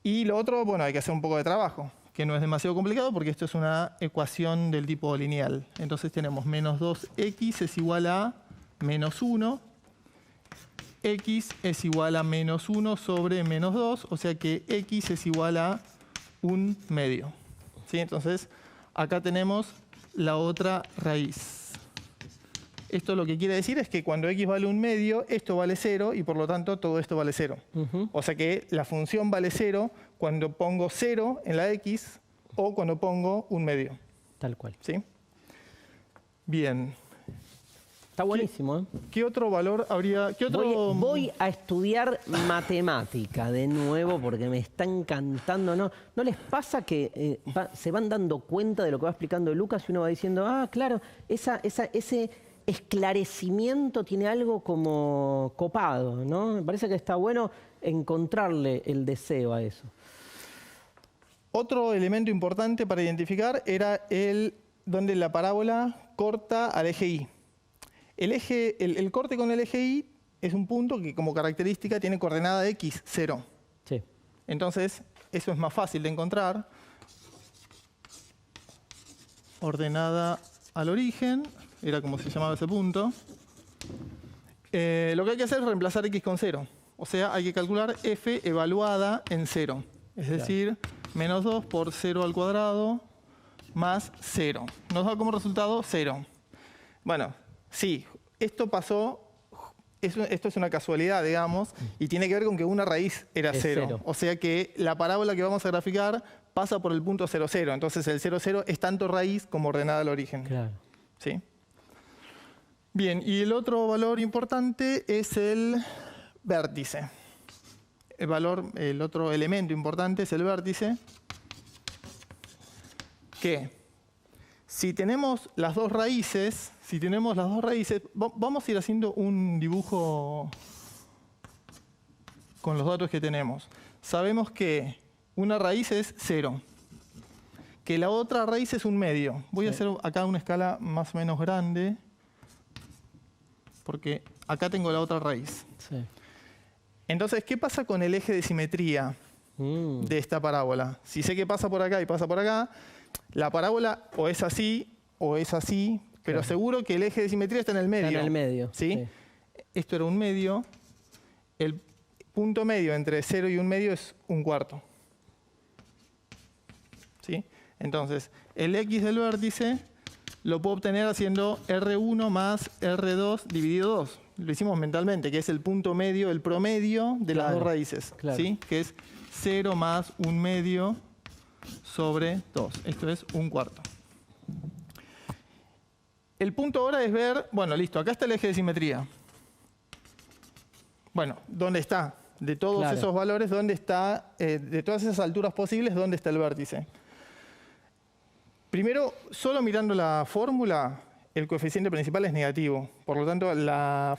Y lo otro, bueno, hay que hacer un poco de trabajo, que no es demasiado complicado porque esto es una ecuación del tipo lineal. Entonces tenemos menos 2x es igual a menos 1. X es igual a menos 1 sobre menos 2, o sea que x es igual a 1 medio. ¿Sí? Entonces, acá tenemos la otra raíz. Esto lo que quiere decir es que cuando x vale 1 medio, esto vale 0 y por lo tanto todo esto vale 0. O sea que la función vale 0 cuando pongo 0 en la x o cuando pongo 1 medio. Tal cual. ¿Sí? Bien. Está buenísimo, ¿eh? ¿Qué otro valor habría? ¿Qué otro... Voy a estudiar matemática de nuevo porque me está encantando. ¿No les pasa que se van dando cuenta de lo que va explicando Lucas y uno va diciendo, ah, claro, ese esclarecimiento tiene algo como copado, ¿no? Me parece que está bueno encontrarle el deseo a eso. Otro elemento importante para identificar era donde la parábola corta al eje Y. El corte con el eje Y es un punto que como característica tiene coordenada x, 0. Sí. Entonces, eso es más fácil de encontrar. Ordenada al origen, era como se llamaba ese punto. Lo que hay que hacer es reemplazar x con 0. O sea, hay que calcular f evaluada en 0. Es decir, menos 2 por 0 al cuadrado más 0. Nos da como resultado 0. Bueno, sí, esto pasó, esto es una casualidad, digamos, y tiene que ver con que una raíz era 0. O sea que la parábola que vamos a graficar pasa por el punto 0, 0. Entonces el 0, 0 es tanto raíz como ordenada al origen. Claro. ¿Sí? Bien, y el otro valor importante es el vértice. El otro elemento importante es el vértice, que si tenemos las dos raíces, vamos a ir haciendo un dibujo con los datos que tenemos. Sabemos que una raíz es 0, que la otra raíz es 1 medio. Voy a hacer acá una escala más o menos grande, porque acá tengo la otra raíz. Sí. Entonces, ¿qué pasa con el eje de simetría de esta parábola? Si sé que pasa por acá y pasa por acá, la parábola o es así o es así, pero Claro. seguro que el eje de simetría está en el medio. Está en el medio. ¿Sí? Esto era un medio. El punto medio entre 0 y 1/2 es 1/4. ¿Sí? Entonces, el x del vértice lo puedo obtener haciendo R1 más R2 dividido 2. Lo hicimos mentalmente, que es el punto medio, el promedio de las Claro, dos raíces. claro. ¿Sí? Que es 0 más 1/2 sobre 2. Esto es 1/4. El punto ahora es ver, bueno, listo, acá está el eje de simetría. Bueno, ¿dónde está? De todos Claro. esos valores, ¿dónde está? De todas esas alturas posibles, ¿dónde está el vértice? Primero, solo mirando la fórmula, el coeficiente principal es negativo. Por lo tanto, la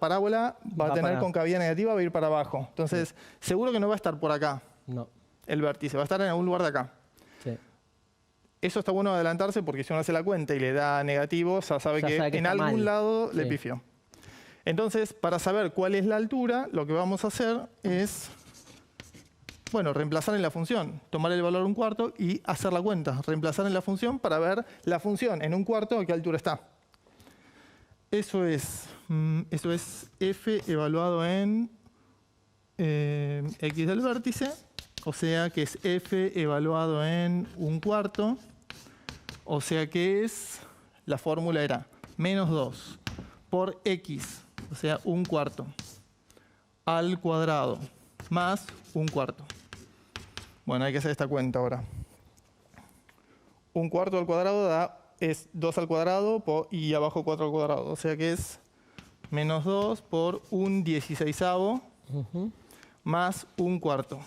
parábola va a tener para- concavidad negativa, va a ir para abajo. Entonces, seguro que no va a estar por acá No. el vértice, va a estar en algún lugar de acá. Sí. Eso está bueno adelantarse porque si uno hace la cuenta y le da negativo, ya sabe Ya que sabe que en está algún mal. lado le Sí. pifió. Entonces, para saber cuál es la altura, lo que vamos a hacer es, bueno, reemplazar en la función. Tomar el valor 1/4 y hacer la cuenta. Reemplazar en la función para ver la función en 1/4 a qué altura está. Eso es f evaluado en x del vértice. O sea que es f evaluado en 1/4. O sea que es, la fórmula era menos 2 por x, o sea 1/4, al cuadrado, más 1/4. Bueno, hay que hacer esta cuenta ahora. 1/4 al cuadrado es 2 al cuadrado y abajo 4 al cuadrado. O sea que es menos 2 por 1/16 más 1/4.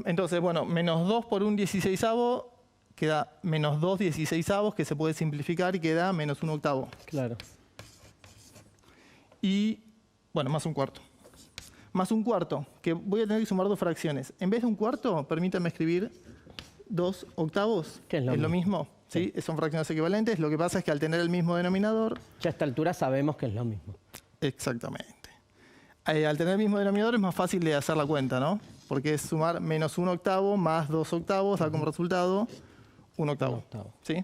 Entonces, bueno, menos 2 por 1/16 queda menos 2/16, que se puede simplificar y queda menos 1/8. Claro. Y, bueno, más 1/4. Más 1/4, que voy a tener que sumar dos fracciones. En vez de 1/4, permítanme escribir 2/8. Que es lo mismo. ¿Sí? Son fracciones equivalentes. Lo que pasa es que al tener el mismo denominador, Ya a esta altura sabemos que es lo mismo. exactamente. Al tener el mismo denominador es más fácil de hacer la cuenta, ¿no? Porque es sumar menos 1/8 más 2/8 da como resultado 1/8. 1/8. ¿Sí?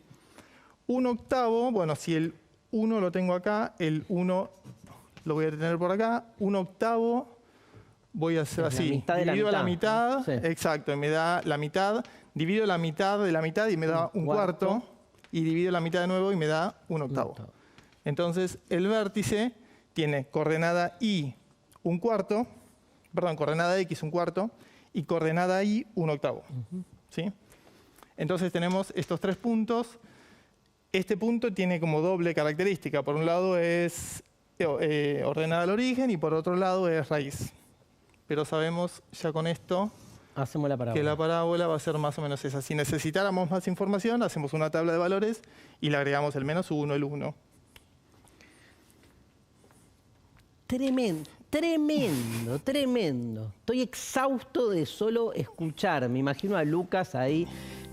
1/8, bueno, si el 1 lo tengo acá, el 1 lo voy a tener por acá. 1/8 voy a hacer Es la así. mitad de la Divido la mitad, mitad, ¿no? Sí. exacto, y me da la mitad. Divido la mitad de la mitad y me da 1/4. Y divido la mitad de nuevo y me da 1/8. Entonces, el vértice tiene coordenada y 1/4, perdón, coordenada x 1/4 y coordenada y 1/8. ¿Sí? Entonces tenemos estos tres puntos. Este punto tiene como doble característica. Por un lado es ordenada al origen y por otro lado es raíz. Pero sabemos ya con esto Hacemos la parábola. que la parábola va a ser más o menos esa. Si necesitáramos más información, hacemos una tabla de valores y le agregamos el menos 1, el 1. Tremendo, tremendo, tremendo. Estoy exhausto de solo escuchar. Me imagino a Lucas ahí,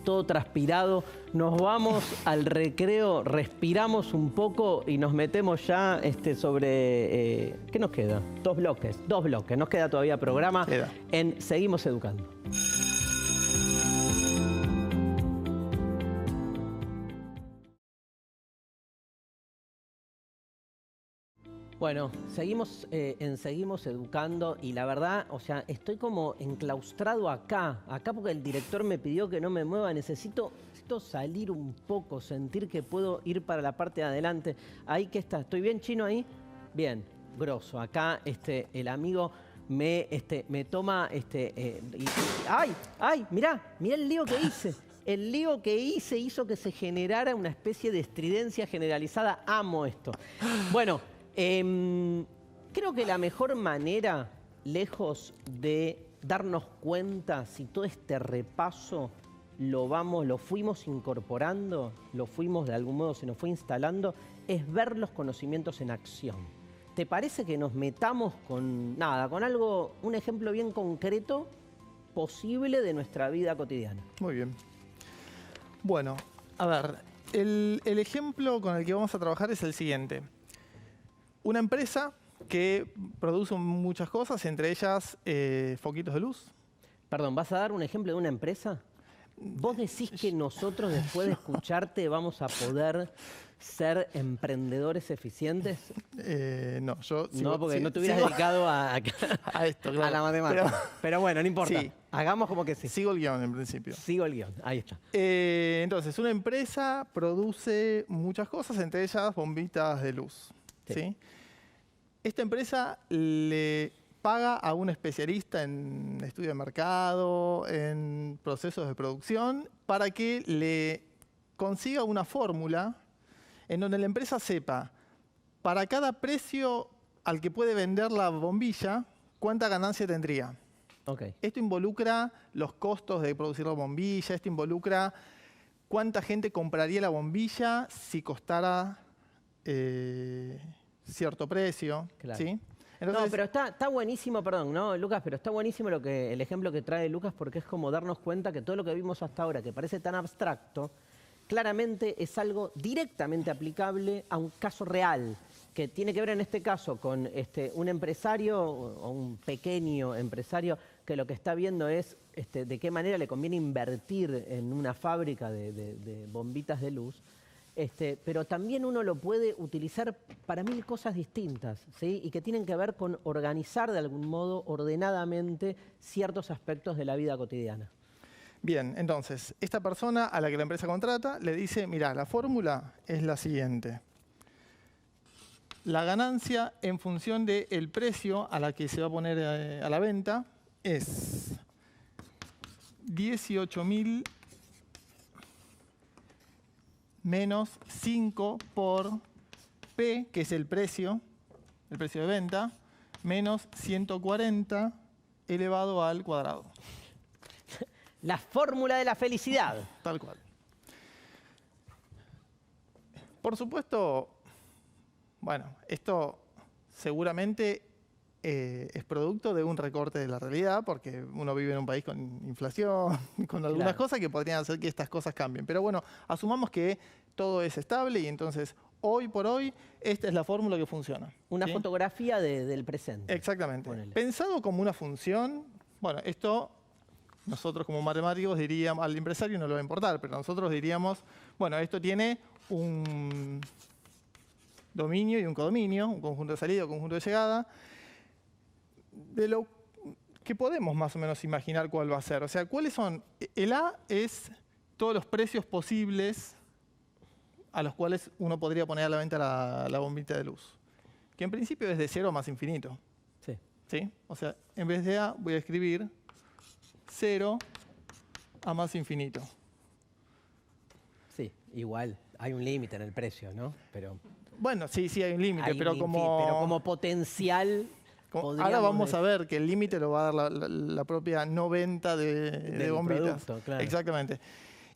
todo transpirado. Nos vamos al recreo, respiramos un poco y nos metemos ya sobre... ¿qué nos queda? Dos bloques. Nos queda todavía programa Queda. en Seguimos Educando. Bueno, seguimos educando y la verdad, o sea, estoy como enclaustrado acá porque el director me pidió que no me mueva, necesito salir un poco, sentir que puedo ir para la parte de adelante. Ahí que está, ¿estoy bien, Chino, ahí? Bien, grosso. Acá el amigo me toma, ¡ay! Mirá el lío que hice. El lío que hizo que se generara una especie de estridencia generalizada. Amo esto. Bueno, creo que la mejor manera, lejos de darnos cuenta si todo este repaso lo fuimos incorporando, lo fuimos de algún modo, se nos fue instalando, es ver los conocimientos en acción. ¿Te parece que nos metamos con algo, un ejemplo bien concreto posible de nuestra vida cotidiana? Muy bien. Bueno, a ver, el ejemplo con el que vamos a trabajar es el siguiente. Una empresa que produce muchas cosas, entre ellas foquitos de luz. Perdón, ¿vas a dar un ejemplo de una empresa? ¿Vos decís que nosotros, después de escucharte, vamos a poder ser emprendedores eficientes? No, yo... No, porque no te hubieras dedicado a esto, claro. a la matemática. Pero bueno, no importa. Sí. Hagamos como que sí. Sigo el guión en principio. Sigo el guión. Ahí está. Entonces, una empresa produce muchas cosas, entre ellas bombitas de luz. ¿Sí? Esta empresa le paga a un especialista en estudio de mercado, en procesos de producción, para que le consiga una fórmula en donde la empresa sepa, para cada precio al que puede vender la bombilla, cuánta ganancia tendría. Okay. Esto involucra los costos de producir la bombilla, esto involucra cuánta gente compraría la bombilla si costara cierto precio. Claro. ¿Sí? Entonces, no, pero está buenísimo, perdón, ¿no, Lucas? Pero está buenísimo el ejemplo que trae Lucas, porque es como darnos cuenta que todo lo que vimos hasta ahora, que parece tan abstracto, claramente es algo directamente aplicable a un caso real, que tiene que ver en este caso con un empresario o un pequeño empresario que lo que está viendo es de qué manera le conviene invertir en una fábrica de bombitas de luz. Pero también uno lo puede utilizar para 1000 cosas distintas, ¿sí? Y que tienen que ver con organizar de algún modo ordenadamente ciertos aspectos de la vida cotidiana. Bien, entonces, esta persona a la que la empresa contrata le dice, mira, la fórmula es la siguiente. La ganancia en función del precio a la que se va a poner a la venta es 18.000 menos 5 por P, que es el precio de venta, menos 140 elevado al cuadrado. La fórmula de la felicidad. Tal cual. Por supuesto, bueno, esto seguramente es producto de un recorte de la realidad, porque uno vive en un país con inflación, con algunas cosas que podrían hacer que estas cosas cambien. Pero bueno, asumamos que todo es estable y entonces, hoy por hoy, esta es la fórmula que funciona. Una ¿sí? fotografía del presente. Exactamente. Ponele. Pensado como una función, bueno, esto nosotros como matemáticos diríamos, al empresario no le va a importar, pero nosotros diríamos, bueno, esto tiene un dominio y un codominio, un conjunto de salida, un conjunto de llegada, de lo que podemos más o menos imaginar cuál va a ser. O sea, ¿cuáles son? El A es todos los precios posibles a los cuales uno podría poner a la venta la bombita de luz, que en principio es de 0 más infinito. Sí. ¿Sí? O sea, en vez de A voy a escribir 0 a más infinito. Sí, igual. Hay un límite en el precio, ¿no? Pero bueno, sí hay un límite, pero como potencial... ahora vamos a ver que el límite lo va a dar la propia no venta de bombitas. Producto, claro. Exactamente.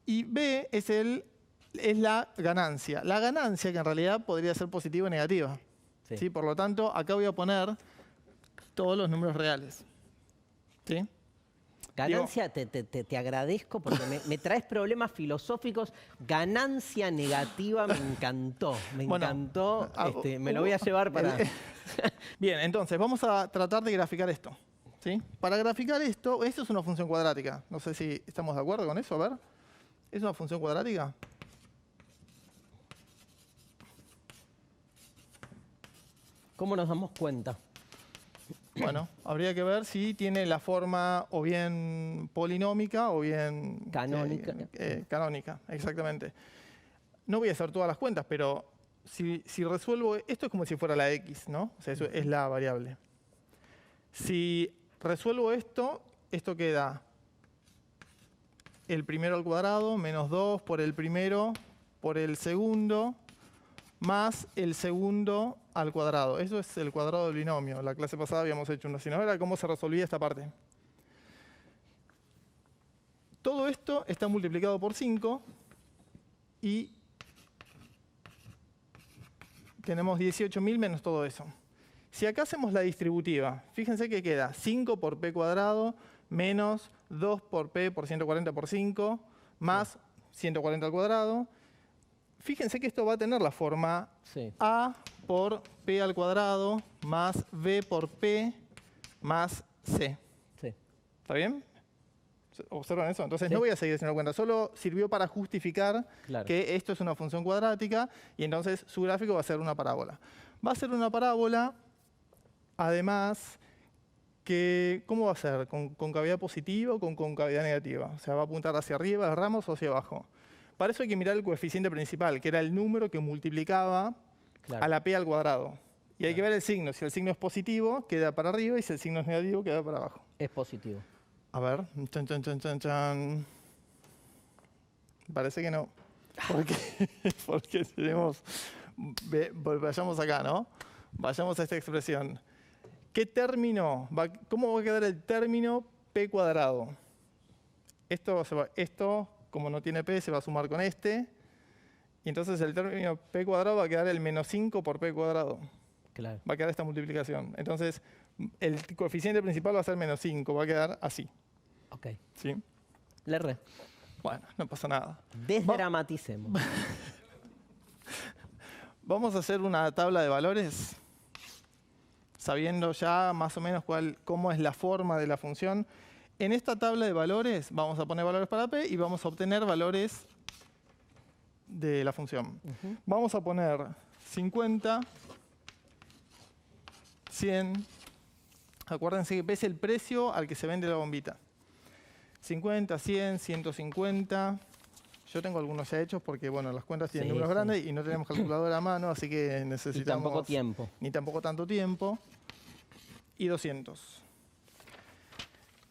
Y B es la ganancia. La ganancia que en realidad podría ser positiva o negativa. Sí. ¿Sí? Por lo tanto, acá voy a poner todos los números reales. ¿Sí? Ganancia, te agradezco porque me traes problemas filosóficos. Ganancia negativa me encantó. Me encantó. Me lo voy a llevar para... Bien, entonces vamos a tratar de graficar esto. ¿Sí? Para graficar esto es una función cuadrática. No sé si estamos de acuerdo con eso. A ver. ¿Es una función cuadrática? ¿Cómo nos damos cuenta? Bueno, habría que ver si tiene la forma o bien polinómica o bien... Canónica. Canónica, exactamente. No voy a hacer todas las cuentas, pero si resuelvo... Esto es como si fuera la x, ¿no? O sea, eso es la variable. Si resuelvo esto queda el primero al cuadrado menos 2 por el primero por el segundo más el segundo al cuadrado. Eso es el cuadrado del binomio. La clase pasada habíamos hecho una sino era cómo se resolvía esta parte. Todo esto está multiplicado por 5 y tenemos 18.000 menos todo eso. Si acá hacemos la distributiva, fíjense que queda 5 por p cuadrado menos 2 por p por 140 por 5 más 140 al cuadrado. Fíjense que esto va a tener la forma A por P al cuadrado más B por P más C. Sí. ¿Está bien? ¿Observan eso? Entonces Sí. no voy a seguir haciendo cuenta. Solo sirvió para justificar Claro. que esto es una función cuadrática y entonces su gráfico va a ser una parábola. Va a ser una parábola, además, que ¿cómo va a ser? ¿Con concavidad positiva o con concavidad negativa? O sea, ¿va a apuntar hacia arriba las ramas o hacia abajo? Para eso hay que mirar el coeficiente principal, que era el número que multiplicaba Claro. a la p al cuadrado. Y hay que ver el signo. Si el signo es positivo, queda para arriba, y si el signo es negativo, queda para abajo. Es positivo. A ver. Chan, chan, chan, chan, chan. Parece que no. Porque tenemos... Vayamos acá, ¿no? Vayamos a esta expresión. ¿Qué término? ¿Cómo va a quedar el término p cuadrado? Esto, como no tiene p, se va a sumar con este. Y entonces el término p cuadrado va a quedar el menos 5 por p cuadrado. Claro. Va a quedar esta multiplicación. Entonces, el coeficiente principal va a ser menos 5. Va a quedar así. Ok. ¿Sí? Le erré. Bueno, no pasa nada. Desdramaticemos. Vamos a hacer una tabla de valores, sabiendo ya más o menos cómo es la forma de la función. En esta tabla de valores vamos a poner valores para p y vamos a obtener valores de la función. Vamos a poner 50, 100. Acuérdense que p es el precio al que se vende la bombita. 50, 100, 150. Yo tengo algunos ya hechos porque, bueno, las cuentas tienen Sí, números sí. grandes y no tenemos calculadora a mano, así que Y necesitamos... tampoco tiempo. Ni tampoco tanto tiempo. Y 200.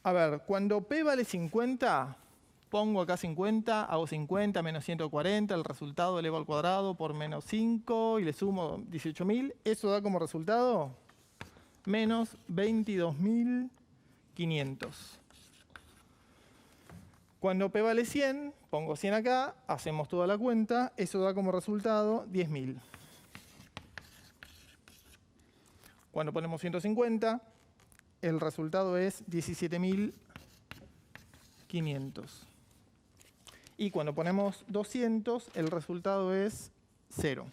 A ver, cuando p vale 50, pongo acá 50, hago 50 menos 140, el resultado elevo al cuadrado por menos 5 y le sumo 18.000. Eso da como resultado menos 22.500. Cuando p vale 100, pongo 100 acá, hacemos toda la cuenta, eso da como resultado 10.000. Cuando ponemos 150, el resultado es 17.500. Y cuando ponemos 200, el resultado es 0.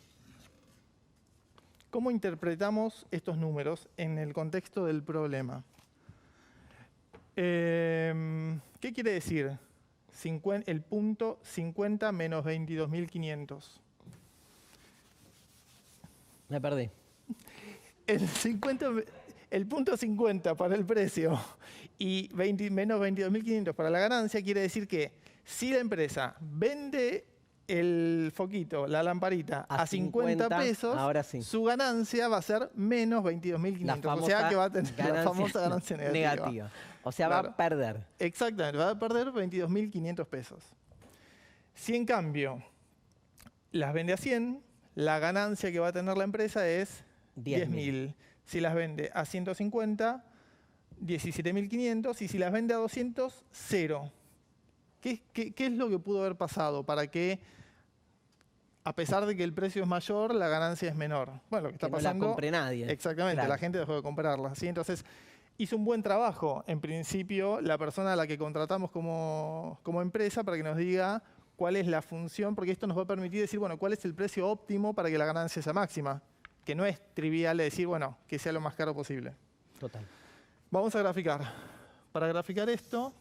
¿Cómo interpretamos estos números en el contexto del problema? ¿Qué quiere decir? El punto 50 menos 22.500. Me perdí. El punto 50 para el precio y menos 22.500 para la ganancia quiere decir que si la empresa vende el foquito, la lamparita, a 50 pesos, ahora sí. su ganancia va a ser menos 22.500. O sea que va a tener la famosa ganancia negativa. O sea, Claro. va a perder. Exactamente, va a perder 22.500 pesos. Si en cambio las vende a 100, la ganancia que va a tener la empresa es 10.000. Si las vende a 150, 17.500. Y si las vende a 200, 0. ¿Qué es lo que pudo haber pasado para que, a pesar de que el precio es mayor, la ganancia es menor? Bueno, lo que está Que no pasando... la compre nadie. Exactamente, Claro. la gente dejó de comprarla. ¿Sí? Entonces, hizo un buen trabajo, en principio, la persona a la que contratamos como empresa para que nos diga cuál es la función, porque esto nos va a permitir decir, bueno, cuál es el precio óptimo para que la ganancia sea máxima. Que no es trivial de decir, bueno, que sea lo más caro posible. Total. Vamos a graficar. Para graficar esto,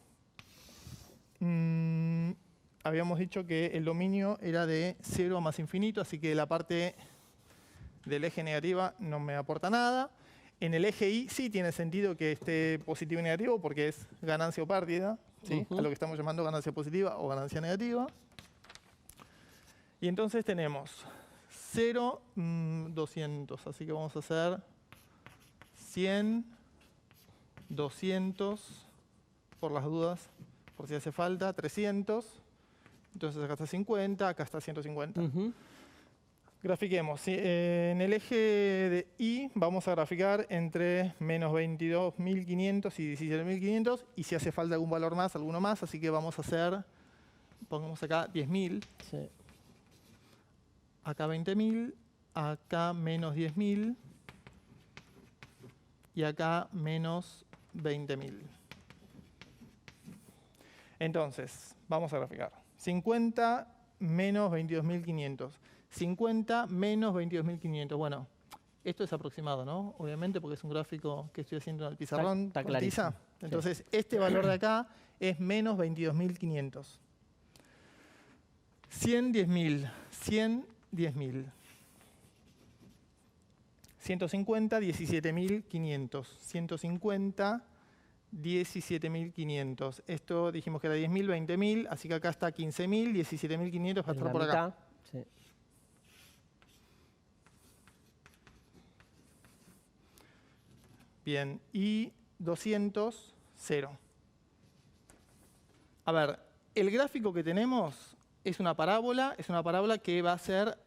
habíamos dicho que el dominio era de 0 a más infinito, así que la parte del eje negativa no me aporta nada. En el eje Y sí tiene sentido que esté positivo y negativo porque es ganancia o pérdida, ¿sí? A lo que estamos llamando ganancia positiva o ganancia negativa. Y entonces tenemos 0, 200, así que vamos a hacer 100, 200, por las dudas, por si hace falta, 300. Entonces acá está 50, acá está 150. Grafiquemos. ¿Sí? En el eje de Y vamos a graficar entre menos 22.500 y 17.500. Y si hace falta algún valor más, alguno más. Así que vamos a hacer, pongamos acá 10.000. Sí. Acá 20.000. Acá menos 10.000. Y acá menos 20.000. Entonces, vamos a graficar. 50 menos 22.500. 50 menos 22.500. Bueno, esto es aproximado, ¿no? Obviamente, porque es un gráfico que estoy haciendo en el pizarrón. Está con tiza. clarísimo. Entonces, este valor de acá es menos 22.500. 100, 10.000. 100, 10.000. 150, 17.500. 150, 17.500. Esto dijimos que era 10.000, 20.000, así que acá está 15.000, 17.500 va a estar por acá. Sí. Bien, y 200, 0. A ver, el gráfico que tenemos es una parábola que va a ser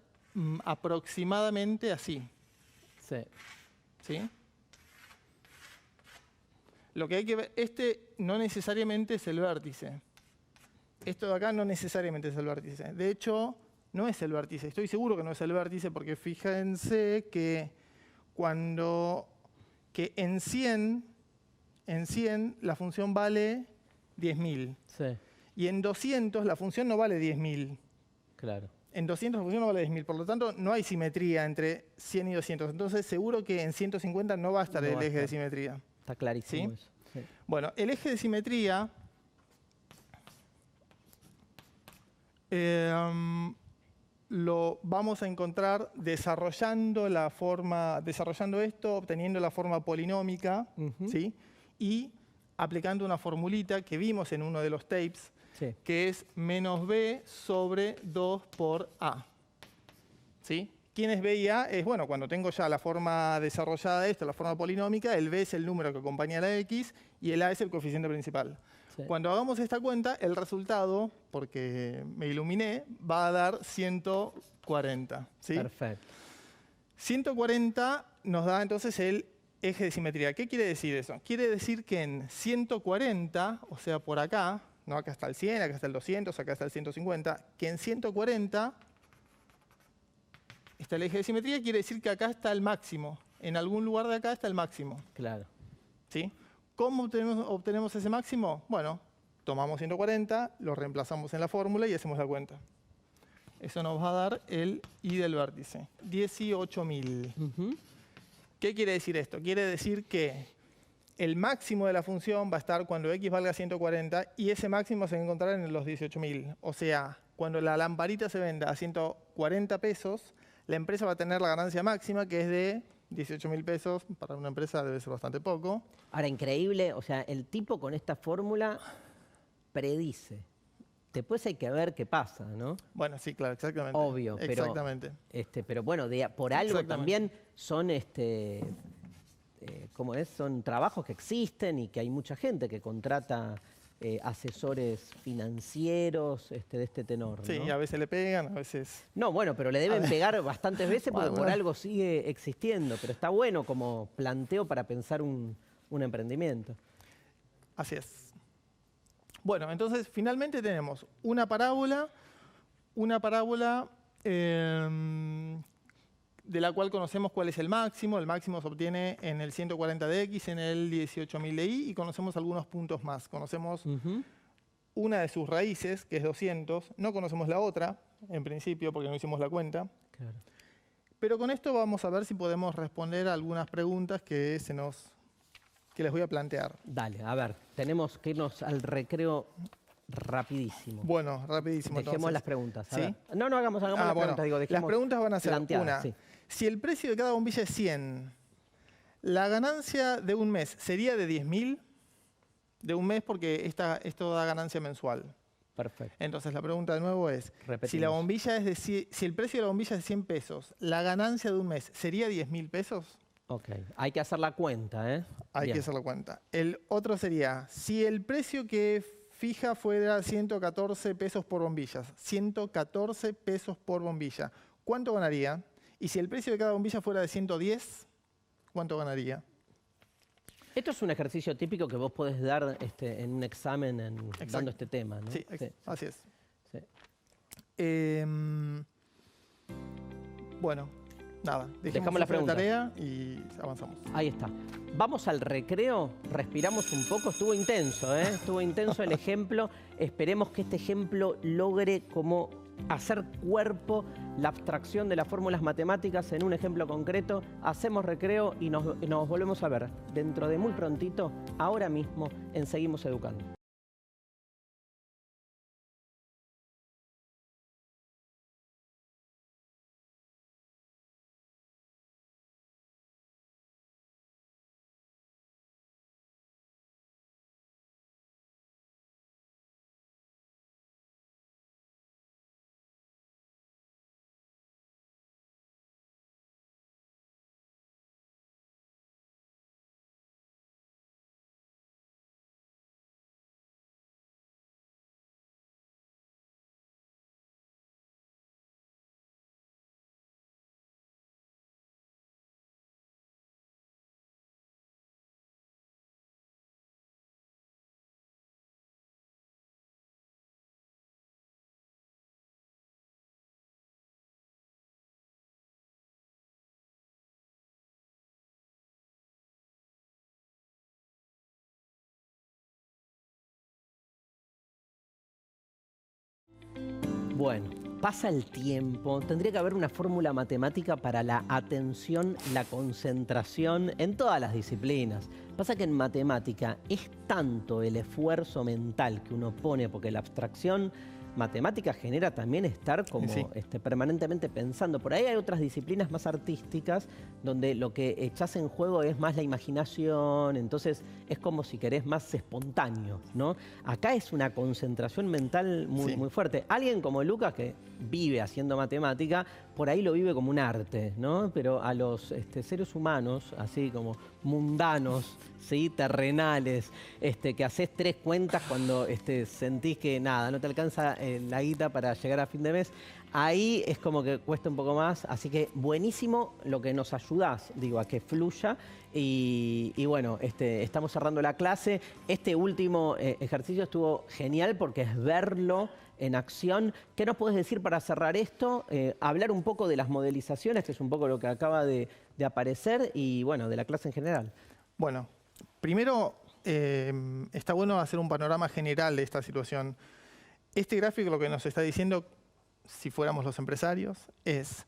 aproximadamente así. Sí. ¿Sí? Lo que hay que ver, este no necesariamente es el vértice. Esto de acá no necesariamente es el vértice. De hecho, no es el vértice. Estoy seguro que no es el vértice porque fíjense que en 100 la función vale 10.000. Sí. Y en 200 la función no vale 10.000. Claro. En 200 la función no vale 10.000. Por lo tanto, no hay simetría entre 100 y 200. Entonces, seguro que en 150 no va a estar el eje de simetría. Está clarísimo ¿Sí? eso. Sí. Bueno, el eje de simetría lo vamos a encontrar desarrollando esto, obteniendo la forma polinómica, ¿sí? Y aplicando una formulita que vimos en uno de los tapes, Sí. que es menos b sobre 2 por a. ¿Sí? ¿Quién es b y a? Es, bueno, cuando tengo ya la forma desarrollada de esto, la forma polinómica, el b es el número que acompaña a la x y el a es el coeficiente principal. Sí. Cuando hagamos esta cuenta, el resultado, porque me iluminé, va a dar 140. ¿Sí? Perfecto. 140 nos da entonces el eje de simetría. ¿Qué quiere decir eso? Quiere decir que en 140, o sea, por acá, ¿no? Acá está el 100, acá está el 200, acá está el 150, que en 140 está el eje de simetría, quiere decir que acá está el máximo. En algún lugar de acá está el máximo. Claro. ¿Sí? ¿Cómo obtenemos ese máximo? Bueno, tomamos 140, lo reemplazamos en la fórmula y hacemos la cuenta. Eso nos va a dar el I del vértice, 18.000. ¿Qué quiere decir esto? Quiere decir que el máximo de la función va a estar cuando x valga 140 y ese máximo se va a encontrar en los 18.000. O sea, cuando la lamparita se venda a 140 pesos, la empresa va a tener la ganancia máxima, que es de 18.000 pesos. Para una empresa debe ser bastante poco. Ahora, increíble, o sea, el tipo con esta fórmula predice. Después hay que ver qué pasa, ¿no? Bueno, sí, claro, exactamente. Obvio, pero, exactamente. Pero bueno, por algo también son, ¿cómo es? Son trabajos que existen y que hay mucha gente que contrata asesores financieros de este tenor, Sí, ¿no? a veces le pegan, a veces... No, bueno, pero le deben pegar bastantes veces porque Bueno. por algo sigue existiendo. Pero está bueno como planteo para pensar un emprendimiento. Así es. Bueno, entonces finalmente tenemos una parábola de la cual conocemos cuál es el máximo. El máximo se obtiene en el 140 de x, en el 18.000 de y, y conocemos algunos puntos más. Conocemos una de sus raíces, que es 200. No conocemos la otra, en principio, porque no hicimos la cuenta. Claro. Pero con esto vamos a ver si podemos responder a algunas preguntas que les voy a plantear. Dale, a ver, tenemos que irnos al recreo rapidísimo. Bueno, rapidísimo. Dejemos entonces. las preguntas. ¿Sí? No, hagamos las preguntas. Digo, las dejemos preguntas van a ser planteadas, una. sí. Si el precio de cada bombilla es 100, ¿la ganancia de un mes sería de 10.000? De un mes porque esto da ganancia mensual. Perfecto. Entonces la pregunta de nuevo es, Repetimos. si el precio de la bombilla es de 100 pesos, ¿la ganancia de un mes sería 10.000 pesos? Ok, hay que hacer la cuenta, ¿eh? Hay Bien. que hacer la cuenta. El otro sería, si el precio que fija fuera 114 pesos por bombilla, 114 pesos por bombilla, ¿cuánto ganaría? Y si el precio de cada bombilla fuera de 110, ¿cuánto ganaría? Esto es un ejercicio típico que vos podés dar en un examen Exacto. dando este tema, ¿no? Sí, así es. Sí. Bueno, nada. Dejamos la pregunta. Tarea y avanzamos. Ahí está. Vamos al recreo, respiramos un poco. Estuvo intenso, ¿eh? Estuvo intenso el ejemplo. Esperemos que este ejemplo logre como hacer cuerpo la abstracción de las fórmulas matemáticas en un ejemplo concreto. Hacemos recreo y nos volvemos a ver dentro de muy prontito, ahora mismo, en Seguimos Educando. Bueno, pasa el tiempo, tendría que haber una fórmula matemática para la atención, la concentración en todas las disciplinas. Pasa que en matemática es tanto el esfuerzo mental que uno pone, porque la abstracción matemática genera también estar como permanentemente pensando. Por ahí hay otras disciplinas más artísticas donde lo que echás en juego es más la imaginación, entonces es como si querés más espontáneo, ¿no? Acá es una concentración mental muy fuerte. Alguien como Lucas, que vive haciendo matemática, por ahí lo vive como un arte, ¿no? Pero a los seres humanos, así como mundanos, ¿sí? Terrenales, que haces 3 cuentas cuando sentís que nada, no te alcanza la guita para llegar a fin de mes, ahí es como que cuesta un poco más, así que buenísimo lo que nos ayudás, digo, a que fluya. Y bueno, estamos cerrando la clase. Este último ejercicio estuvo genial porque es verlo en acción. ¿Qué nos puedes decir para cerrar esto? Hablar un poco de las modelizaciones, que es un poco lo que acaba de aparecer, y bueno, de la clase en general. Bueno, primero está bueno hacer un panorama general de esta situación. Este gráfico lo que nos está diciendo, si fuéramos los empresarios, es: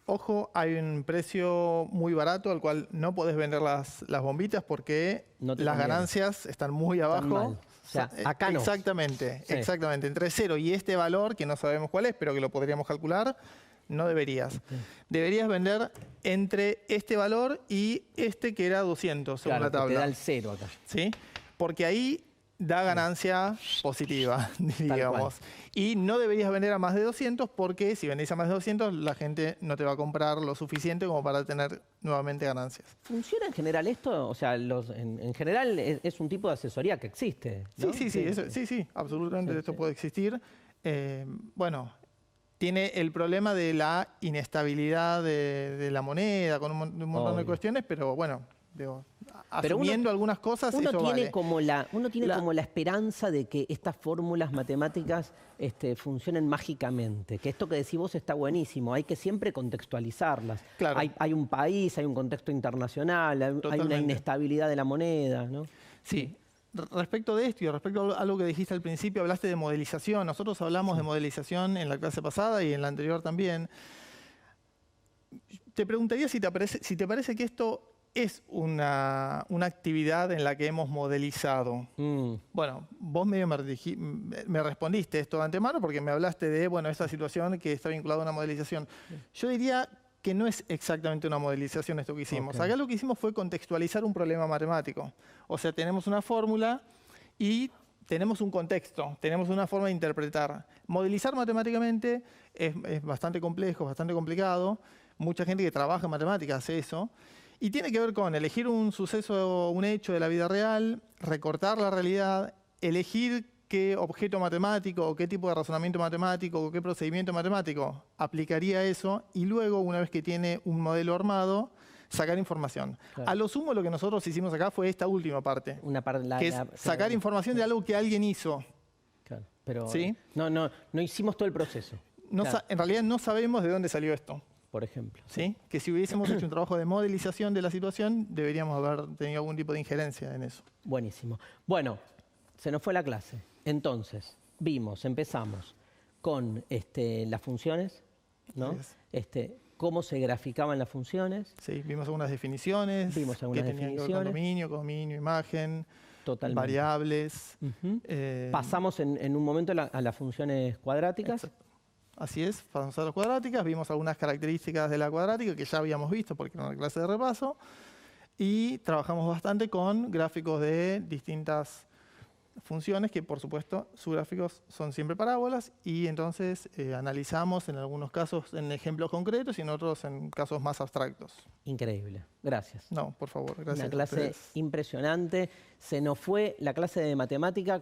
ojo, hay un precio muy barato al cual no podés vender las bombitas porque las ganancias están muy abajo. O sea, acá no. Exactamente, exactamente. Entre 0 y este valor, que no sabemos cuál es, pero que lo podríamos calcular, no deberías. Deberías vender entre este valor y que era 200, según la tabla. Te da el 0 acá. ¿Sí? Porque ahí da ganancia positiva, digamos. Y no deberías vender a más de 200 porque si vendés a más de 200, la gente no te va a comprar lo suficiente como para tener nuevamente ganancias. ¿Funciona en general esto? O sea, en general es un tipo de asesoría que existe, ¿no? Sí, absolutamente esto puede existir. Bueno, tiene el problema de la inestabilidad de la moneda, con un montón de cuestiones, pero bueno, digo, asumiendo algunas cosas, uno eso tiene vale. como la esperanza de que estas fórmulas matemáticas funcionen mágicamente, que esto que decís vos está buenísimo, hay que siempre contextualizarlas. Claro. Hay un país, hay un contexto internacional, hay una inestabilidad de la moneda, ¿no? Sí. Respecto de esto y respecto a algo que dijiste al principio, hablaste de modelización. Nosotros hablamos de modelización en la clase pasada y en la anterior también. Te preguntaría si te parece que esto es una actividad en la que hemos modelizado. Bueno, vos medio me respondiste esto de antemano porque me hablaste de esta situación que está vinculada a una modelización. Yo diría que no es exactamente una modelización esto que hicimos. Acá lo que hicimos fue contextualizar un problema matemático. O sea, tenemos una fórmula y tenemos un contexto, tenemos una forma de interpretar. Modelizar matemáticamente es bastante complejo, bastante complicado. Mucha gente que trabaja en matemáticas hace eso. Y tiene que ver con elegir un suceso, un hecho de la vida real, recortar la realidad, elegir qué objeto matemático o qué tipo de razonamiento matemático o qué procedimiento matemático aplicaría eso y luego, una vez que tiene un modelo armado, sacar información. Claro. A lo sumo, lo que nosotros hicimos acá fue esta última parte, que es sacar información de algo que alguien hizo. Claro, pero ¿sí? no hicimos todo el proceso. En realidad no sabemos de dónde salió esto. Por ejemplo. ¿Sí? Que si hubiésemos hecho un trabajo de modelización de la situación, deberíamos haber tenido algún tipo de injerencia en eso. Buenísimo. Bueno, se nos fue la clase. Entonces, empezamos con las funciones, ¿no? Cómo se graficaban las funciones. Sí, vimos algunas definiciones. Vimos algunas definiciones. Dominio, imagen, totalmente. Variables. Pasamos en un momento a las funciones cuadráticas. Exacto. Así es, pasamos a las cuadráticas, vimos algunas características de la cuadrática que ya habíamos visto porque era una clase de repaso y trabajamos bastante con gráficos de distintas funciones que, por supuesto, sus gráficos son siempre parábolas y entonces analizamos en algunos casos en ejemplos concretos y en otros en casos más abstractos. Increíble. Gracias. No, por favor, gracias. Una clase impresionante. Se nos fue la clase de matemática